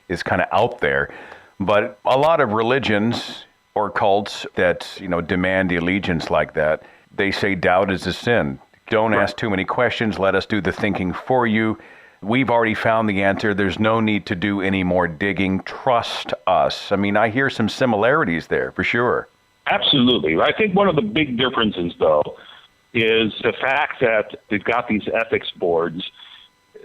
is kind of out there, but a lot of religions or cults that, demand allegiance like that, they say doubt is a sin. Don't ask too many questions. Let us do the thinking for you. We've already found the answer. There's no need to do any more digging. Trust us. I mean, I hear some similarities there for sure. Absolutely. I think one of the big differences, though, is the fact that they've got these ethics boards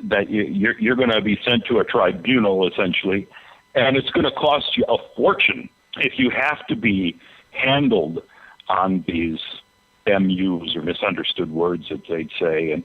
that you're going to be sent to a tribunal, essentially, and it's going to cost you a fortune if you have to be handled on these MUs, or misunderstood words that they'd say. And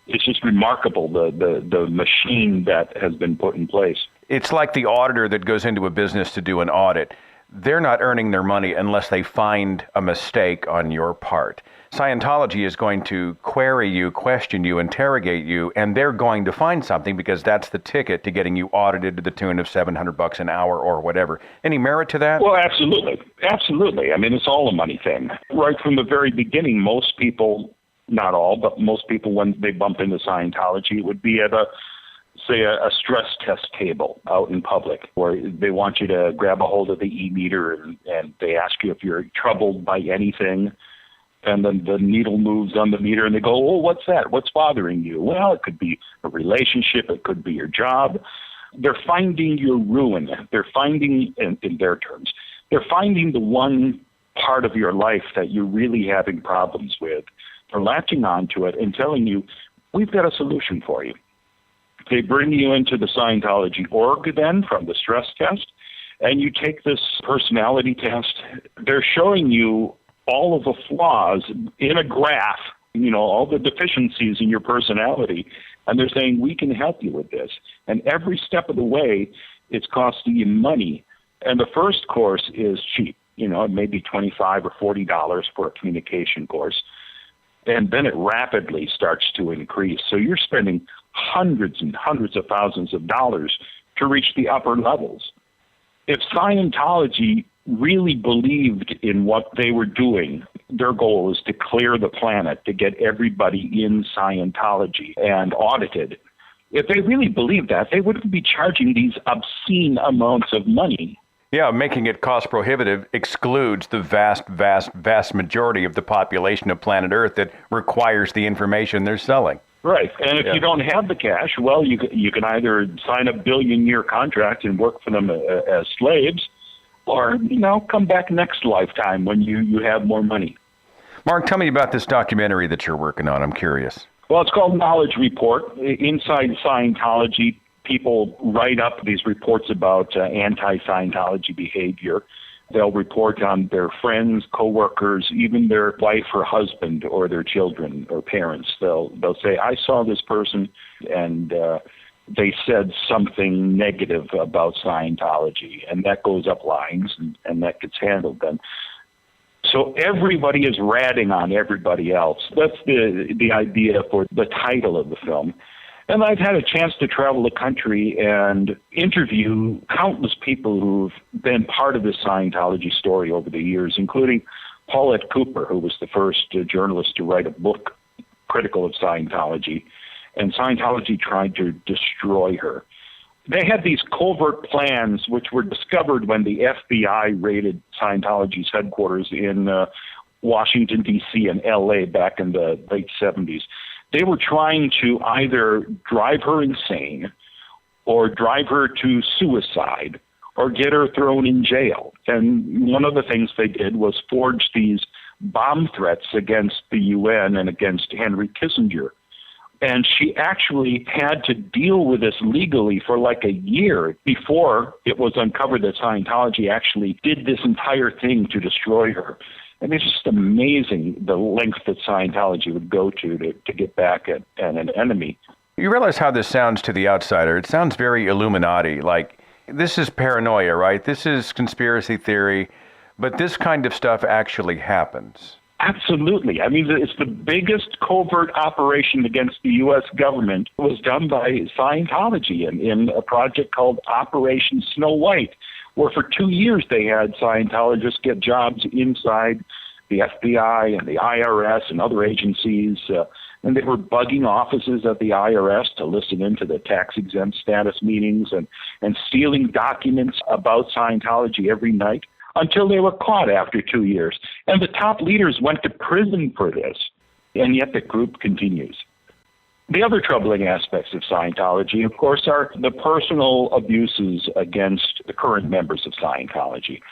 it's just remarkable, the machine that has been put in place. It's like the auditor that goes into a business to do an audit. They're not earning their money unless they find a mistake on your part. Scientology is going to query you, question you, interrogate you, and they're going to find something because that's the ticket to getting you audited to the tune of $700 an hour or whatever. Any merit to that? Well, absolutely. Absolutely. I mean, it's all a money thing. Right from the very beginning, most people, not all, but most people, when they bump into Scientology, it would be at a stress test table out in public where they want you to grab a hold of the e-meter and they ask you if you're troubled by anything. And then the needle moves on the meter and they go, oh, what's that? What's bothering you? Well, it could be a relationship. It could be your job. They're finding your ruin. They're finding, in their terms, they're finding the one part of your life that you're really having problems with. They're latching onto it and telling you, we've got a solution for you. They bring you into the Scientology org then from the stress test, and you take this personality test. They're showing you all of the flaws in a graph, all the deficiencies in your personality, and they're saying, we can help you with this. And every step of the way, it's costing you money. And the first course is cheap. It may be $25 or $40 for a communication course. And then it rapidly starts to increase. So you're spending hundreds and hundreds of thousands of dollars to reach the upper levels. If Scientology really believed in what they were doing, their goal is to clear the planet, to get everybody in Scientology and audited. If they really believed that, they wouldn't be charging these obscene amounts of money. Yeah, making it cost prohibitive excludes the vast, vast, vast majority of the population of planet Earth that requires the information they're selling. Right. And if you don't have the cash, well, you can either sign a billion-year contract and work for them as slaves, or, come back next lifetime when you have more money. Mark, tell me about this documentary that you're working on. I'm curious. Well, it's called Knowledge Report. Inside Scientology, people write up these reports about anti-Scientology behavior. They'll report on their friends, coworkers, even their wife or husband or their children or parents. They'll say, I saw this person and they said something negative about Scientology, and that goes up lines and that gets handled then. So everybody is ratting on everybody else. That's the idea for the title of the film. And I've had a chance to travel the country and interview countless people who've been part of this Scientology story over the years, including Paulette Cooper, who was the first journalist to write a book critical of Scientology. And Scientology tried to destroy her. They had these covert plans, which were discovered when the FBI raided Scientology's headquarters in Washington, D.C. and L.A. back in the late 70s. They were trying to either drive her insane or drive her to suicide or get her thrown in jail. And one of the things they did was forge these bomb threats against the UN and against Henry Kissinger. And she actually had to deal with this legally for like a year before it was uncovered that Scientology actually did this entire thing to destroy her. And it's just amazing the length that Scientology would go to get back at an enemy. You realize how this sounds to the outsider. It sounds very Illuminati, like this is paranoia, right? This is conspiracy theory, but this kind of stuff actually happens. Absolutely. I mean, it's the biggest covert operation against the U.S. government was done by Scientology in a project called Operation Snow White, where for 2 years they had Scientologists get jobs inside the FBI and the IRS and other agencies, and they were bugging offices at the IRS to listen into the tax-exempt status meetings and stealing documents about Scientology every night, until they were caught after 2 years. And the top leaders went to prison for this, and yet the group continues. The other troubling aspects of Scientology, of course, are the personal abuses against the current members of Scientology,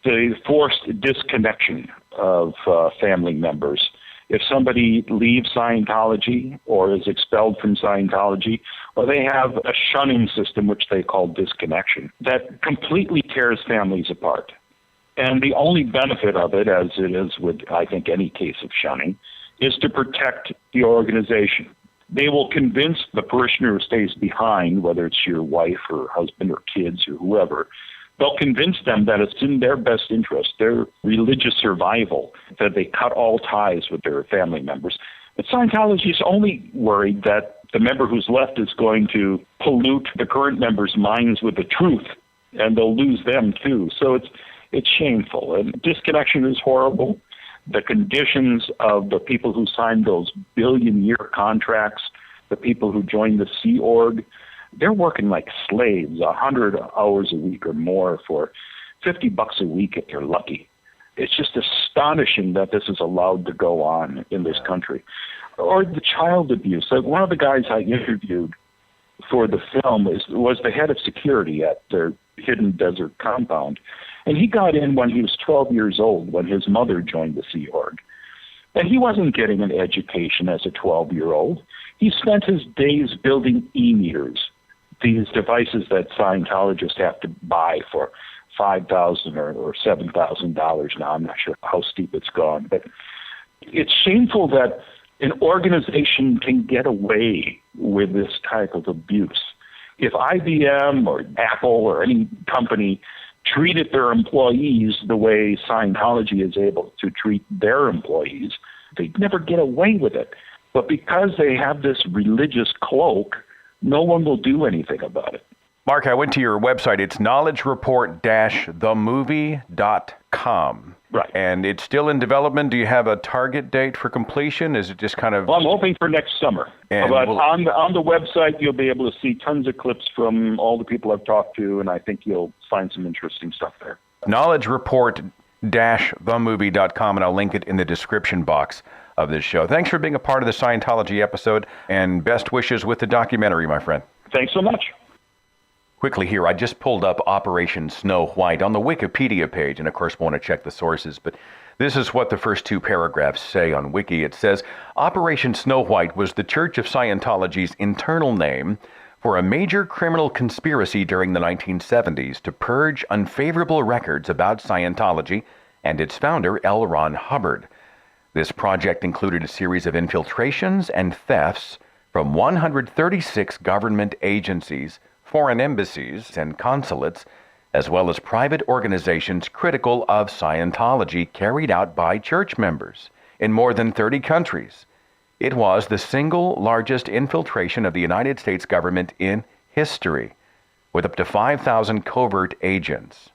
the forced disconnection of family members. If somebody leaves Scientology or is expelled from Scientology, well, they have a shunning system, which they call disconnection, that completely tears families apart. And the only benefit of it, as it is with, I think, any case of shunning, is to protect the organization. They will convince the parishioner who stays behind, whether it's your wife or husband or kids or whoever, they'll convince them that it's in their best interest, their religious survival, that they cut all ties with their family members. But Scientology is only worried that the member who's left is going to pollute the current members' minds with the truth, and they'll lose them too. So it's shameful. And disconnection is horrible. The conditions of the people who signed those billion-year contracts, the people who joined the Sea Org, they're working like slaves, 100 hours a week or more for $50 a week if you're lucky. It's just astonishing that this is allowed to go on in this country. Or the child abuse. Like one of the guys I interviewed for the film was the head of security at their hidden desert compound. And he got in when he was 12 years old, when his mother joined the Sea Org. And he wasn't getting an education as a 12-year-old. He spent his days building e-meters, these devices that Scientologists have to buy for $5,000 or $7,000 now. I'm not sure how steep it's gone. But it's shameful that an organization can get away with this type of abuse. If IBM or Apple or any company treated their employees the way Scientology is able to treat their employees, they'd never get away with it. But because they have this religious cloak, no one will do anything about it. Mark, I went to your website. It's knowledgereport-themovie.com. Right. And it's still in development. Do you have a target date for completion? Is it just kind of... Well, I'm hoping for next summer. And but on the website, you'll be able to see tons of clips from all the people I've talked to, and I think you'll find some interesting stuff there. knowledgereport-themovie.com, and I'll link it in the description box of this show. Thanks for being a part of the Scientology episode, and best wishes with the documentary, my friend. Thanks so much. Quickly here, I just pulled up Operation Snow White on the Wikipedia page, and of course want to check the sources, but this is what the first two paragraphs say on Wiki. It says, Operation Snow White was the Church of Scientology's internal name for a major criminal conspiracy during the 1970s to purge unfavorable records about Scientology and its founder, L. Ron Hubbard. This project included a series of infiltrations and thefts from 136 government agencies, foreign embassies, and consulates, as well as private organizations critical of Scientology carried out by church members in more than 30 countries. It was the single largest infiltration of the United States government in history, with up to 5,000 covert agents.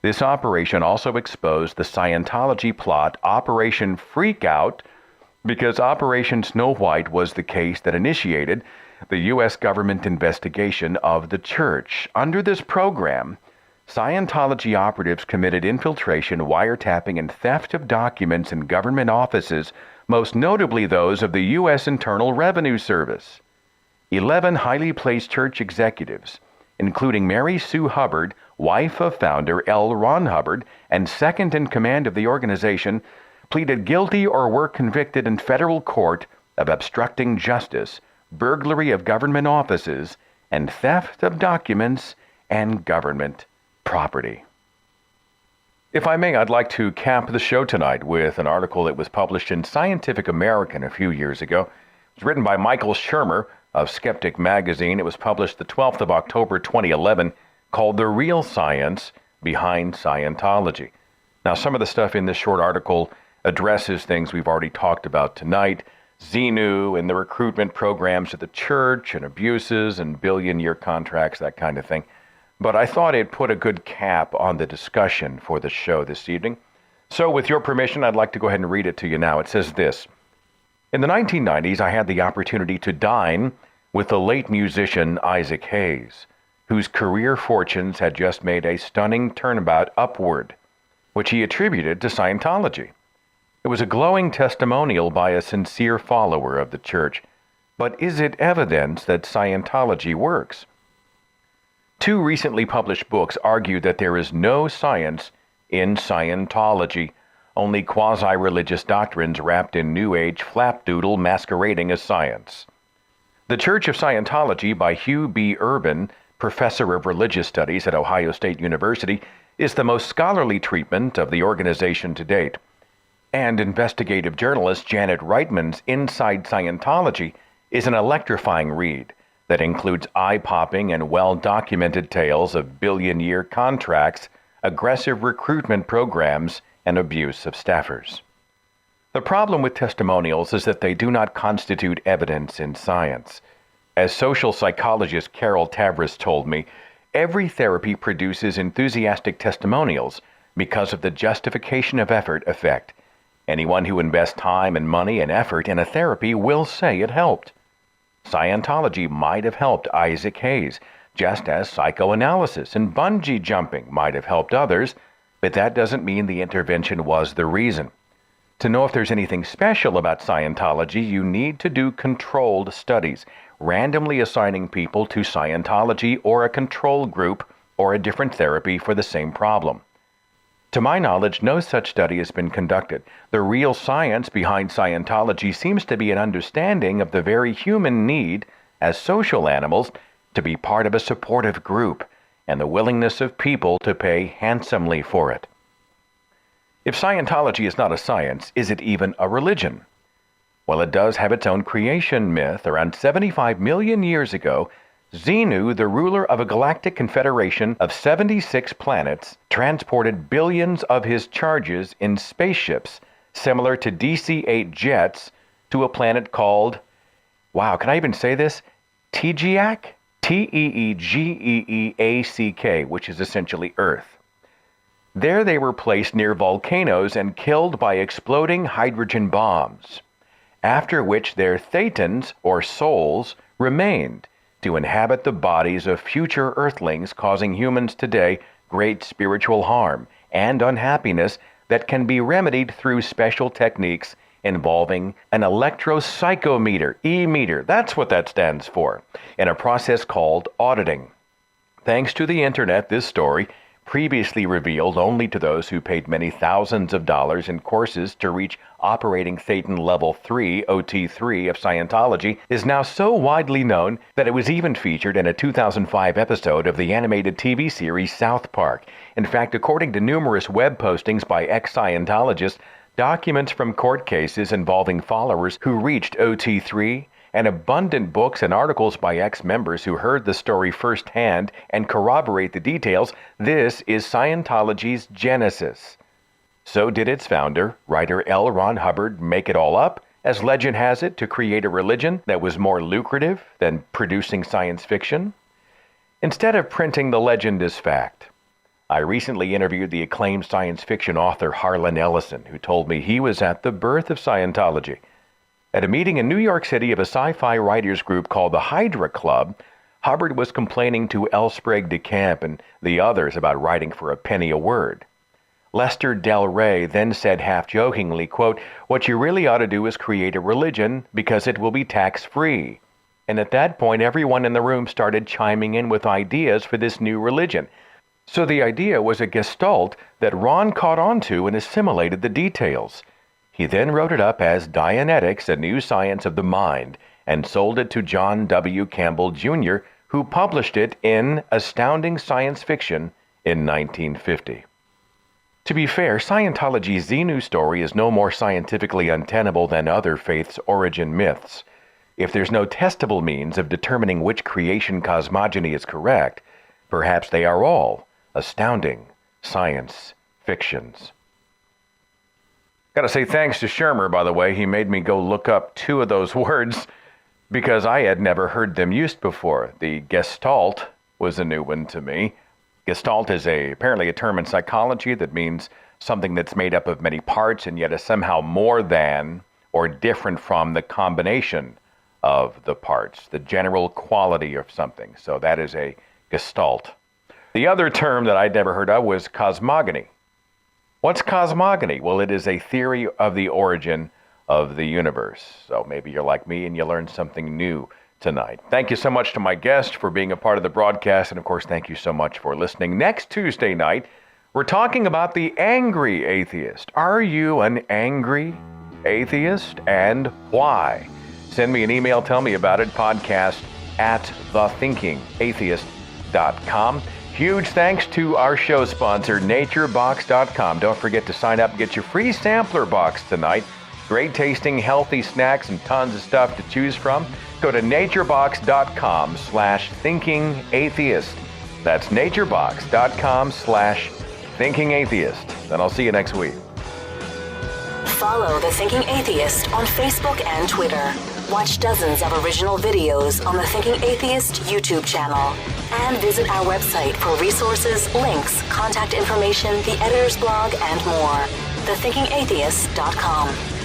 This operation also exposed the Scientology plot Operation Freakout, because Operation Snow White was the case that initiated the U.S. government investigation of the church. Under this program, Scientology operatives committed infiltration, wiretapping, and theft of documents in government offices, most notably those of the U.S. Internal Revenue Service. 11 highly placed church executives, including Mary Sue Hubbard, wife of founder L. Ron Hubbard, and second in command of the organization, pleaded guilty or were convicted in federal court of obstructing justice, burglary of government offices, and theft of documents and government property. If I may, I'd like to cap the show tonight with an article that was published in Scientific American a few years ago. It was written by Michael Shermer of Skeptic Magazine. It was published the 12th of October 2011, called The Real Science Behind Scientology. Now, some of the stuff in this short article addresses things we've already talked about tonight, Xenu and the recruitment programs of the church and abuses and billion-year contracts, that kind of thing. But I thought it put a good cap on the discussion for the show this evening. So with your permission, I'd like to go ahead and read it to you now. It says this: in the 1990s, I had the opportunity to dine with the late musician Isaac Hayes, whose career fortunes had just made a stunning turnabout upward, which he attributed to Scientology. It was a glowing testimonial by a sincere follower of the church. But is it evidence that Scientology works? Two recently published books argue that there is no science in Scientology, only quasi-religious doctrines wrapped in New Age flapdoodle masquerading as science. The Church of Scientology by Hugh B. Urban, professor of religious studies at Ohio State University, is the most scholarly treatment of the organization to date. And investigative journalist Janet Reitman's Inside Scientology is an electrifying read that includes eye-popping and well-documented tales of billion-year contracts, aggressive recruitment programs, and abuse of staffers. The problem with testimonials is that they do not constitute evidence in science. As social psychologist Carol Tavris told me, every therapy produces enthusiastic testimonials because of the justification of effort effect. Anyone who invests time and money and effort in a therapy will say it helped. Scientology might have helped Isaac Hayes, just as psychoanalysis and bungee jumping might have helped others, but that doesn't mean the intervention was the reason. To know if there's anything special about Scientology, you need to do controlled studies, randomly assigning people to Scientology or a control group or a different therapy for the same problem. To my knowledge, no such study has been conducted. The real science behind Scientology seems to be an understanding of the very human need, as social animals, to be part of a supportive group, and the willingness of people to pay handsomely for it. If Scientology is not a science, is it even a religion? Well, it does have its own creation myth. Around 75 million years ago, Xenu, the ruler of a galactic confederation of 76 planets, transported billions of his charges in spaceships, similar to DC-8 jets, to a planet called, wow, can I even say this? Tegeac? Teegeeack, which is essentially Earth. There they were placed near volcanoes and killed by exploding hydrogen bombs, after which their thetans, or souls, remained to inhabit the bodies of future Earthlings, causing humans today great spiritual harm and unhappiness that can be remedied through special techniques involving an electropsychometer, E-meter, that's what that stands for, in a process called auditing. Thanks to the internet, this story, previously revealed only to those who paid many thousands of dollars in courses to reach Operating Thetan Level 3, OT3 of Scientology, is now so widely known that it was even featured in a 2005 episode of the animated TV series South Park. In fact, according to numerous web postings by ex-Scientologists, documents from court cases involving followers who reached OT3, and abundant books and articles by ex-members who heard the story firsthand and corroborate the details, this is Scientology's genesis. So did its founder, writer L. Ron Hubbard, make it all up, as legend has it, to create a religion that was more lucrative than producing science fiction? Instead of printing the legend as fact, I recently interviewed the acclaimed science fiction author Harlan Ellison, who told me he was at the birth of Scientology. At a meeting in New York City of a sci-fi writers group called the Hydra Club, Hubbard was complaining to L. Sprague de Camp and the others about writing for a penny a word. Lester Del Rey then said half-jokingly, quote, "What you really ought to do is create a religion because it will be tax-free." And at that point, everyone in the room started chiming in with ideas for this new religion. So the idea was a gestalt that Ron caught on to and assimilated the details. He then wrote it up as Dianetics, a New Science of the Mind, and sold it to John W. Campbell, Jr., who published it in Astounding Science Fiction in 1950. To be fair, Scientology's Xenu story is no more scientifically untenable than other faiths' origin myths. If there's no testable means of determining which creation cosmogony is correct, perhaps they are all astounding science fictions. Got to say thanks to Shermer, by the way. He made me go look up two of those words because I had never heard them used before. The gestalt was a new one to me. Gestalt is apparently a term in psychology that means something that's made up of many parts and yet is somehow more than or different from the combination of the parts, the general quality of something. So that is a gestalt. The other term that I'd never heard of was cosmogony. What's cosmogony? Well, it is a theory of the origin of the universe. So maybe you're like me and you learned something new tonight. Thank you so much to my guest for being a part of the broadcast. And of course, thank you so much for listening. Next Tuesday night, we're talking about the angry atheist. Are you an angry atheist, and why? Send me an email. Tell me about it. podcast@thethinkingatheist.com. Huge thanks to our show sponsor, naturebox.com. Don't forget to sign up and get your free sampler box tonight. Great tasting, healthy snacks, and tons of stuff to choose from. Go to naturebox.com/thinkingatheist. That's naturebox.com/thinkingatheist. And I'll see you next week. Follow The Thinking Atheist on Facebook and Twitter. Watch dozens of original videos on the Thinking Atheist YouTube channel. And visit our website for resources, links, contact information, the editor's blog, and more. thethinkingatheist.com.